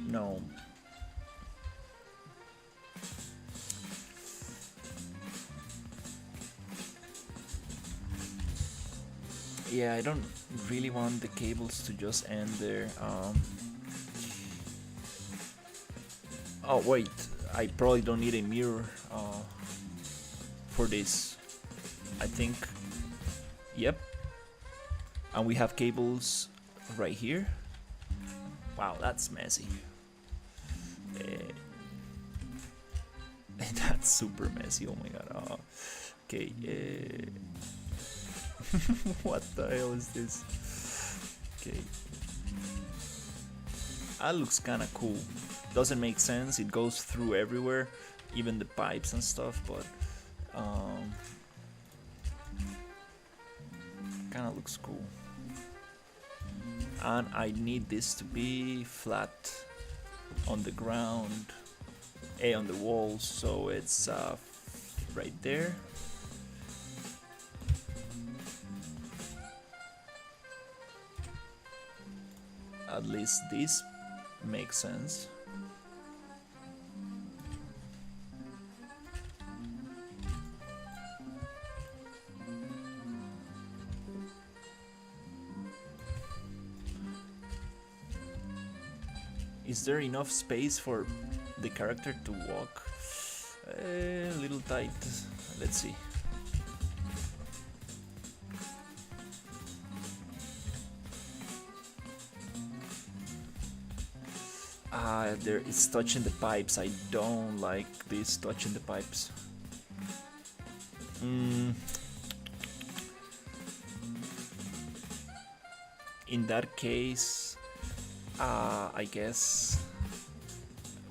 No. Yeah, I don't really want the cables to just end there. Oh wait, I probably don't need a mirror for this. I think. Yep. And we have cables right here. Wow, that's messy. That's super messy. Oh my god. Okay. What the hell is this? Okay. That looks kind of cool. Doesn't make sense. It goes through everywhere, even the pipes and stuff. But kind of looks cool. And I need this to be flat on the ground, on the walls, so it's right there. At least this makes sense. Is there enough space for the character to walk? A little tight. Let's see. There it's touching the pipes. I don't like this touching the pipes. In that case, I guess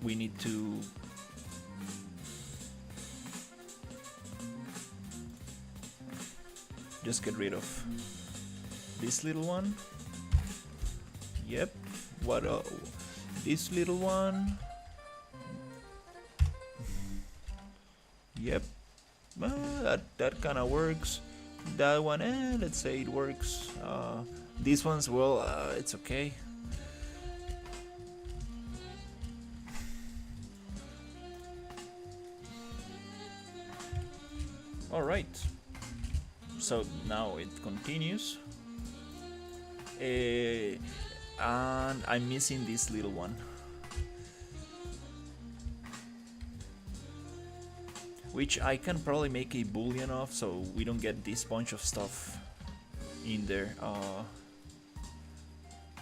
we need to just get rid of this little one. Yep. What? This little one. Yep. That kind of works. That one, let's say it works. These ones, well, it's okay. All right. So now it continues. And I'm missing this little one, which I can probably make a boolean of, so we don't get this bunch of stuff in there.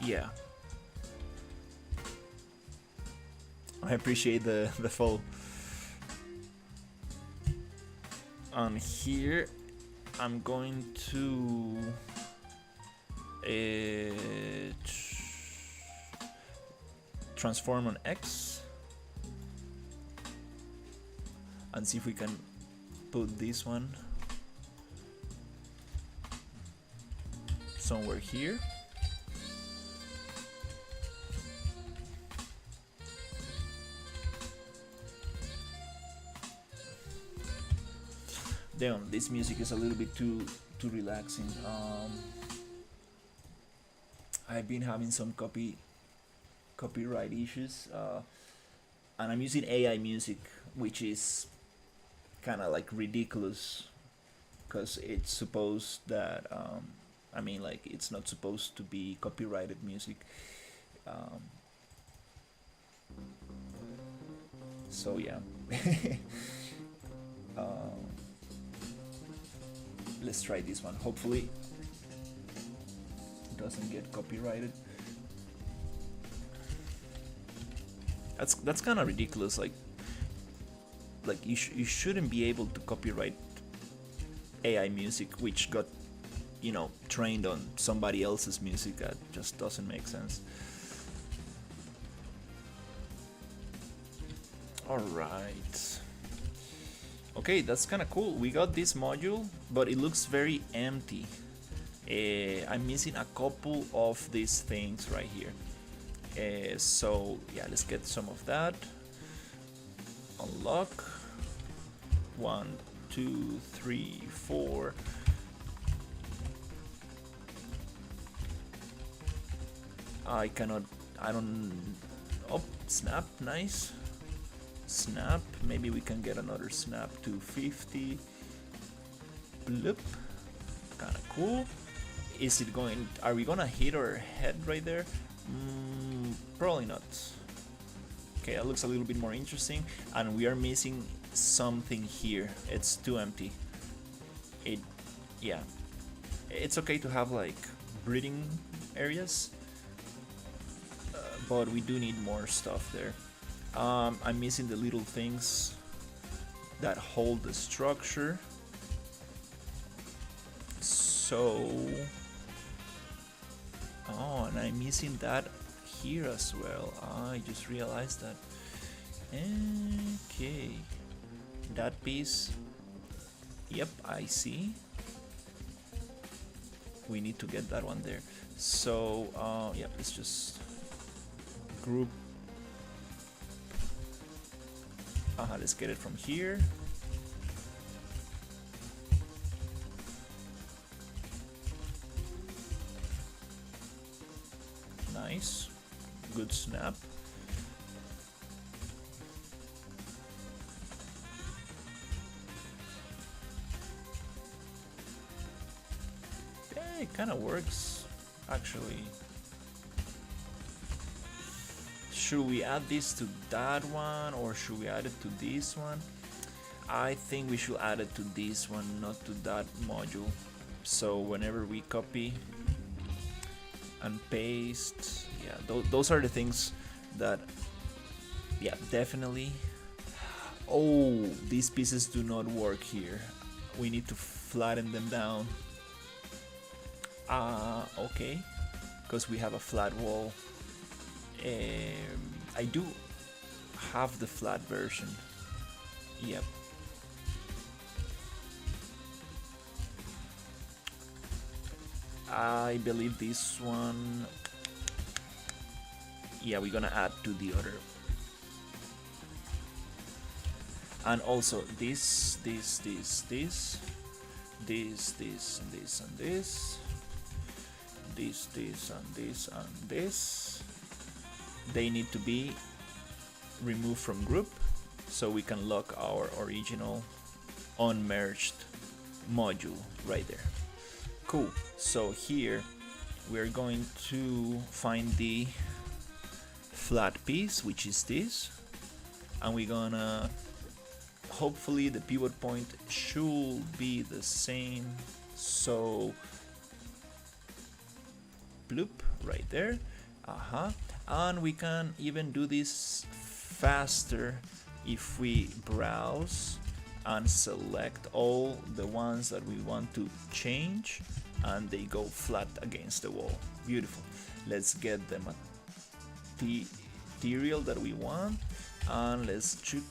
Yeah, I appreciate the follow. And here I'm going to transform on X and see if we can put this one somewhere here. Damn, this music is a little bit too relaxing. I've been having some copyright issues, and I'm using AI music, which is kind of like ridiculous because it's supposed that I mean, like, it's not supposed to be copyrighted music. So yeah. Let's try this one. Hopefully it doesn't get copyrighted. That's kind of ridiculous. Like you shouldn't be able to copyright AI music which got, you know, trained on somebody else's music. That just doesn't make sense. All right. Okay, that's kind of cool. We got this module, but it looks very empty. I'm missing a couple of these things right here. So yeah, let's get some of that. Unlock. 1, 2, 3, 4. I don't. Oh, snap, nice. Snap, maybe we can get another snap to 50. Bloop. Kinda cool. Is it going, are we gonna hit our head right there? Probably not. Okay, that looks a little bit more interesting. And we are missing something here. It's too empty. Yeah. It's okay to have like breathing areas, but we do need more stuff there. I'm missing the little things that hold the structure. So, oh, and I'm missing that here as well. I just realized that. Okay, that piece. Yep, I see. We need to get that one there. So, yeah, let's just group. Let's get it from here. Nice. Good snap. It kind of works, actually. should we add this to that one or should we add it to this one? I think we should add it to this one, not to that module. So whenever we copy and paste, yeah, those are the things that, yeah, definitely. Oh, these pieces do not work here. We need to flatten them down. Okay, because we have a flat wall. I do have the flat version. Yep. I believe this one. Yeah, we're gonna add to the other. And also this, and this, and this, and this. They need to be removed from group so we can lock our original unmerged module right there. Cool. So here we're going to find the flat piece, which is this, and we're gonna, hopefully the pivot point should be the same, so bloop right there. And we can even do this faster if we browse and select all the ones that we want to change, and they go flat against the wall. Beautiful. Let's get the material that we want, and let's chook.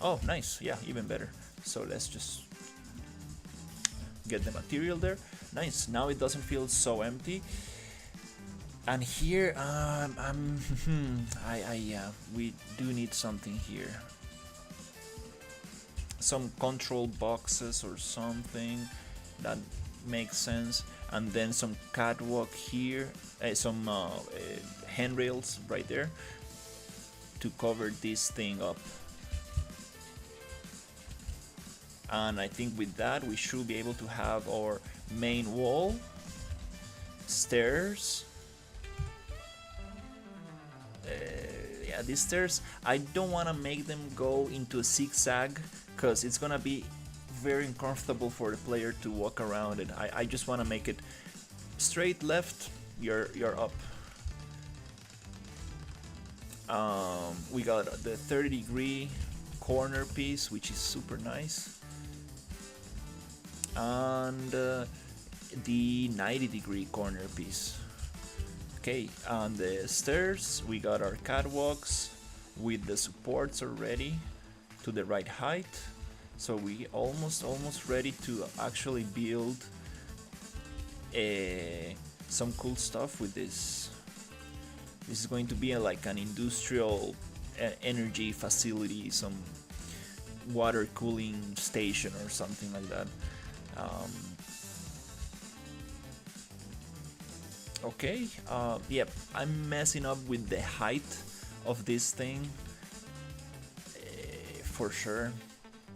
Oh, nice. Yeah, even better. So let's just get the material there. Nice. Now it doesn't feel so empty. And here, we do need something here. Some control boxes or something that makes sense, and then some catwalk here, some handrails right there to cover this thing up. And I think with that we should be able to have our main wall, stairs. Yeah, these stairs, I don't want to make them go into a zigzag because it's gonna be very uncomfortable for the player to walk around it. I just want to make it straight left, you're up. We got the 30-degree corner piece, which is super nice, and the 90-degree corner piece. Okay, on the stairs we got our catwalks with the supports already to the right height, so we almost ready to actually build some cool stuff with this. This is going to be like an industrial energy facility, some water cooling station or something like that. Okay, yep, I'm messing up with the height of this thing for sure.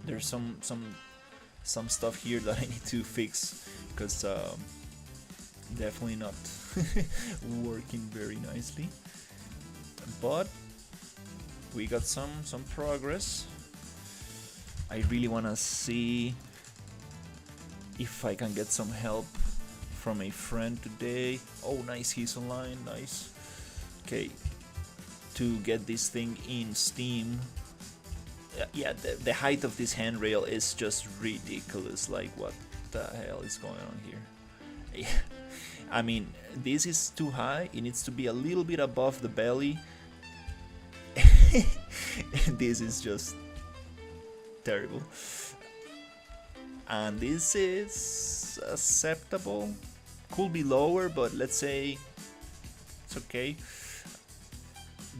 There's some stuff here that I need to fix because definitely not working very nicely. But we got some progress. I really wanna see if I can get some help from a friend today. Oh, nice, he's online, nice. Okay, to get this thing in Steam. Yeah, the height of this handrail is just ridiculous. Like, what the hell is going on here? I mean, this is too high. It needs to be a little bit above the belly. This is just terrible. And this is acceptable. Could be lower, but let's say it's okay.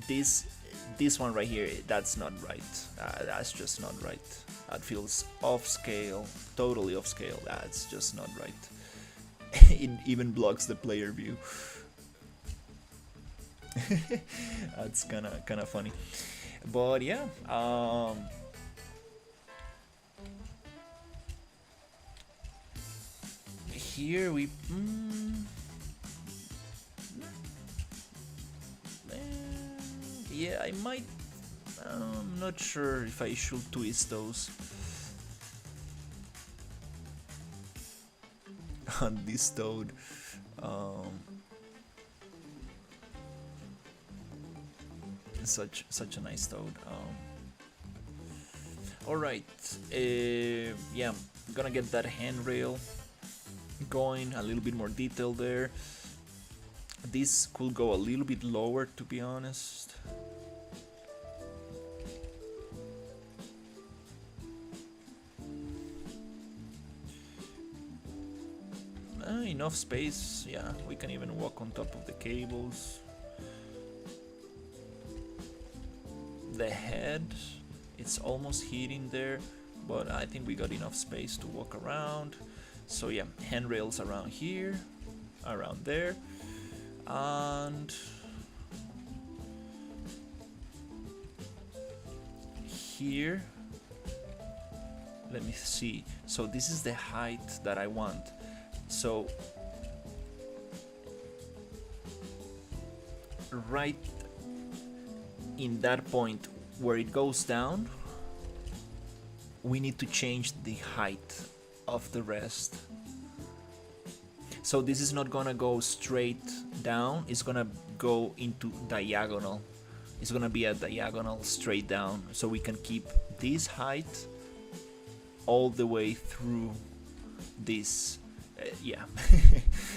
This one right here, that's not right. That's just not right. That feels off scale, totally off scale. That's just not right. It even blocks the player view. That's kind of funny. But yeah, here we Yeah, I might. I'm not sure if I should twist those. On this toad. Um, such a nice toad. All right. Yeah, I'm gonna get that handrail going. A little bit more detail there. This could go a little bit lower, to be honest. Enough space. Yeah, we can even walk on top of the cables. The head, it's almost hitting there, but I think we got enough space to walk around. So yeah, handrails around here, around there, and here. Let me see. So this is the height that I want. So right in that point where it goes down, we need to change the height of the rest. So this is not gonna go straight down, it's gonna go into diagonal. It's gonna be a diagonal straight down, so we can keep this height all the way through this. Yeah,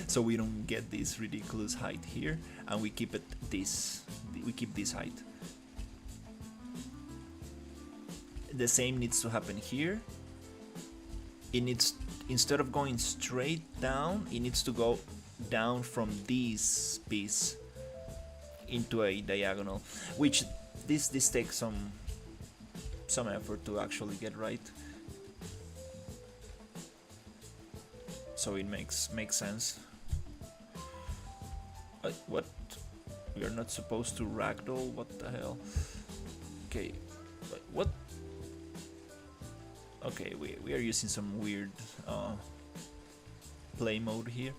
so we don't get this ridiculous height here, and we keep it this. We keep this height. The same needs to happen here. It needs, instead of going straight down, it needs to go down from this piece into a diagonal, which this takes some effort to actually get right. So it makes sense. What? We are not supposed to ragdoll? What the hell? Okay, what? Okay, we are using some weird play mode here.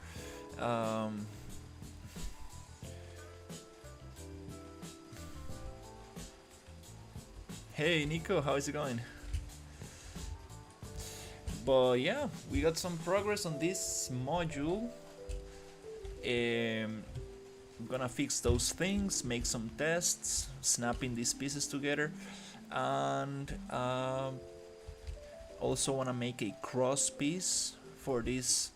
Hey Nico, how is it going? But yeah, we got some progress on this module. I'm gonna fix those things, make some tests, snapping these pieces together, and also wanna make a cross piece for this.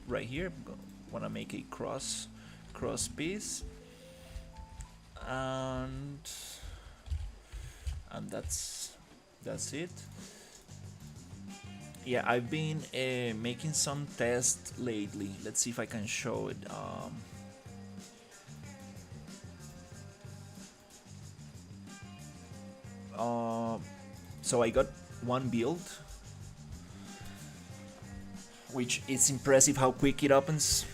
Right here. Wanna make a cross piece, and that's it. Yeah, I've been making some tests lately. Let's see if I can show it. So I got one build, which it's impressive how quick it opens.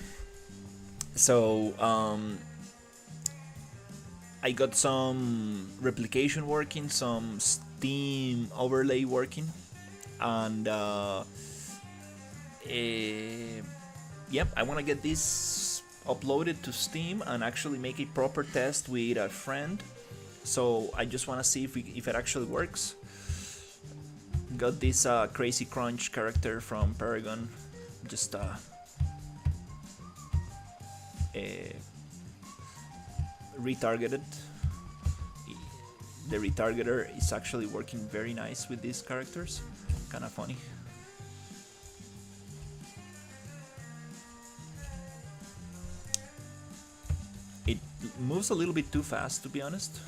So I got some replication working, some Steam overlay working, and yep, I want to get this uploaded to Steam and actually make a proper test with a friend. So I just want to see if it actually works. Got this Crazy Crunch character from Paragon, just retargeted. The retargeter is actually working very nice with these characters. Kind of funny. It moves a little bit too fast, to be honest.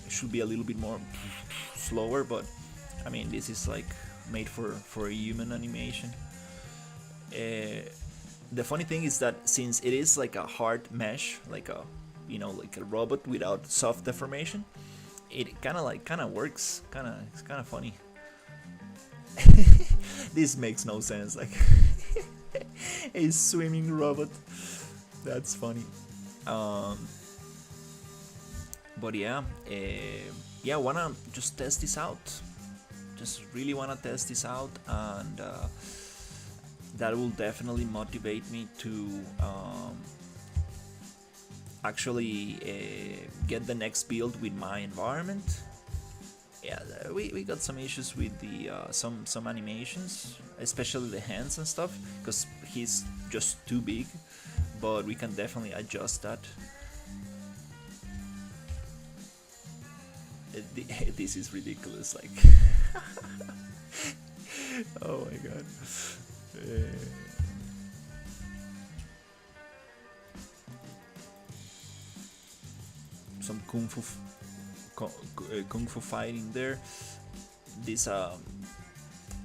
It should be a little bit more slower, but I mean, this is like made for a human animation. The funny thing is that since it is like a hard mesh, like a like a robot without soft deformation, it kind of works. It's kind of funny. This makes no sense. Like a swimming robot. That's funny. But yeah, wanna just test this out. Just really wanna test this out, and that will definitely motivate me to actually get the next build with my environment. Yeah, we got some issues with the some animations, especially the hands and stuff, because he's just too big, but we can definitely adjust that. This is ridiculous, like oh my god. Some kung fu fighting there. This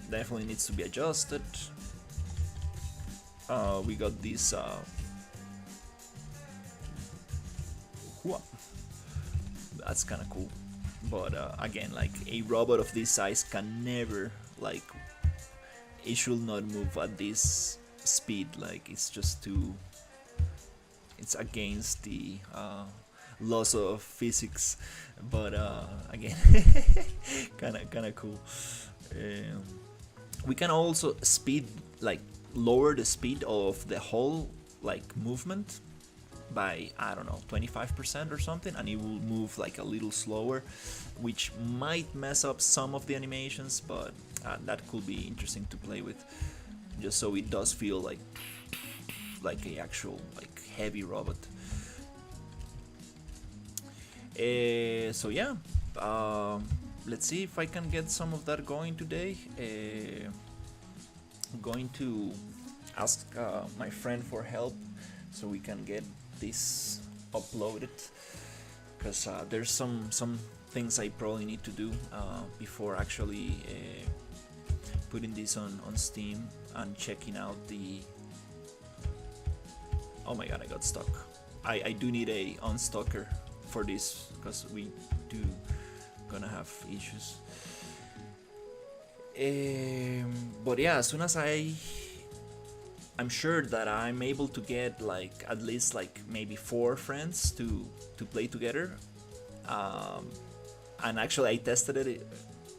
definitely needs to be adjusted. We got this that's kind of cool, but again, like a robot of this size can never, like, it should not move at this speed. Like, it's just too, it's against the laws of physics, but again, kind of cool. We can also speed, like, lower the speed of the whole, like, movement by, I don't know, 25% or something, and it will move like a little slower, which might mess up some of the animations, but that could be interesting to play with, just so it does feel like a actual, like, heavy robot. So yeah, let's see if I can get some of that going today. I'm going to ask my friend for help so we can get this uploaded, because there's some things I probably need to do before actually putting this on Steam and checking out the... Oh my god, I got stuck. I do need a unstucker for this, because we do gonna have issues. But yeah, as soon as I'm sure that I'm able to get, like, at least, like, maybe 4 friends to play together. And actually I tested it,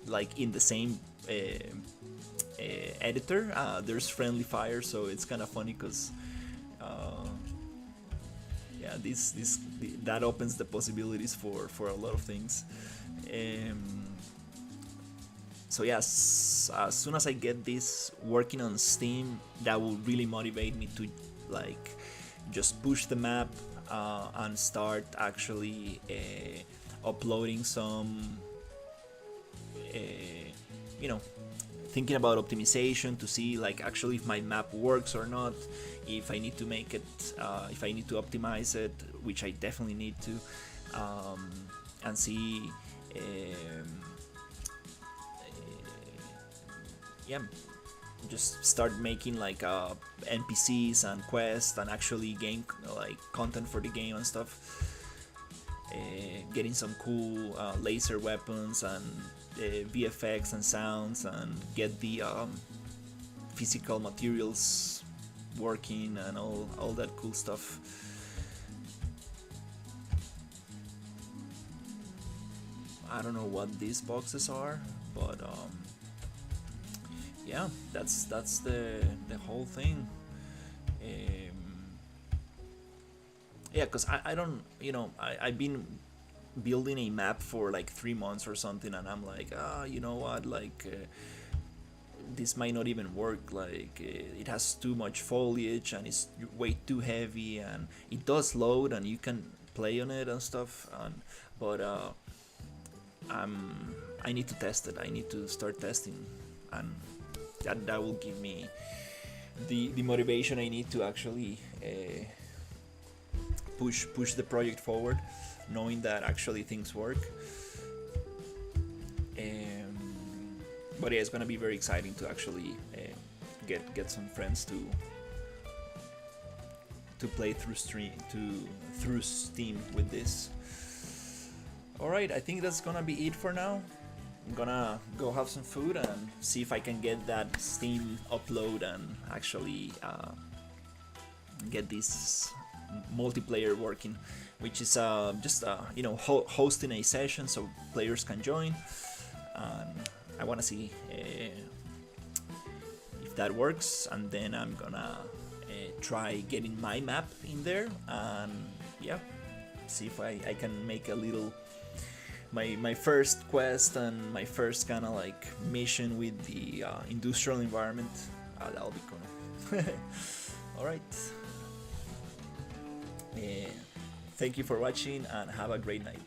like, in the same editor. There's friendly fire, so it's kind of funny, because yeah, that opens the possibilities for a lot of things. So yes, as soon as I get this working on Steam, that will really motivate me to, like, just push the map and start actually uploading some, thinking about optimization to see, like, actually if my map works or not, if I need to make it, if I need to optimize it, which I definitely need to, and see. Yeah, just start making, like, NPCs and quests and actually game, like, content for the game and stuff. Getting some cool laser weapons and VFX and sounds, and get the physical materials working and all that cool stuff. I don't know what these boxes are, but yeah, that's the whole thing. Yeah, because I don't, I've been building a map for like 3 months or something, and I'm like, you know what, like, this might not even work. Like, it has too much foliage and it's way too heavy, and it does load and you can play on it and stuff, but I need to test it. I need to start testing, and that will give me the motivation I need to actually push the project forward, knowing that actually things work. But yeah, it's gonna be very exciting to actually get some friends to play through Steam with this. Alright, I think that's gonna be it for now. I'm gonna go have some food and see if I can get that Steam upload and actually get this multiplayer working, which is just hosting a session so players can join. And I want to see if that works, and then I'm gonna try getting my map in there, and yeah, see if I can make a little my first quest and my first kind of like mission with the industrial environment. That'll be cool. All right. Thank you for watching and have a great night.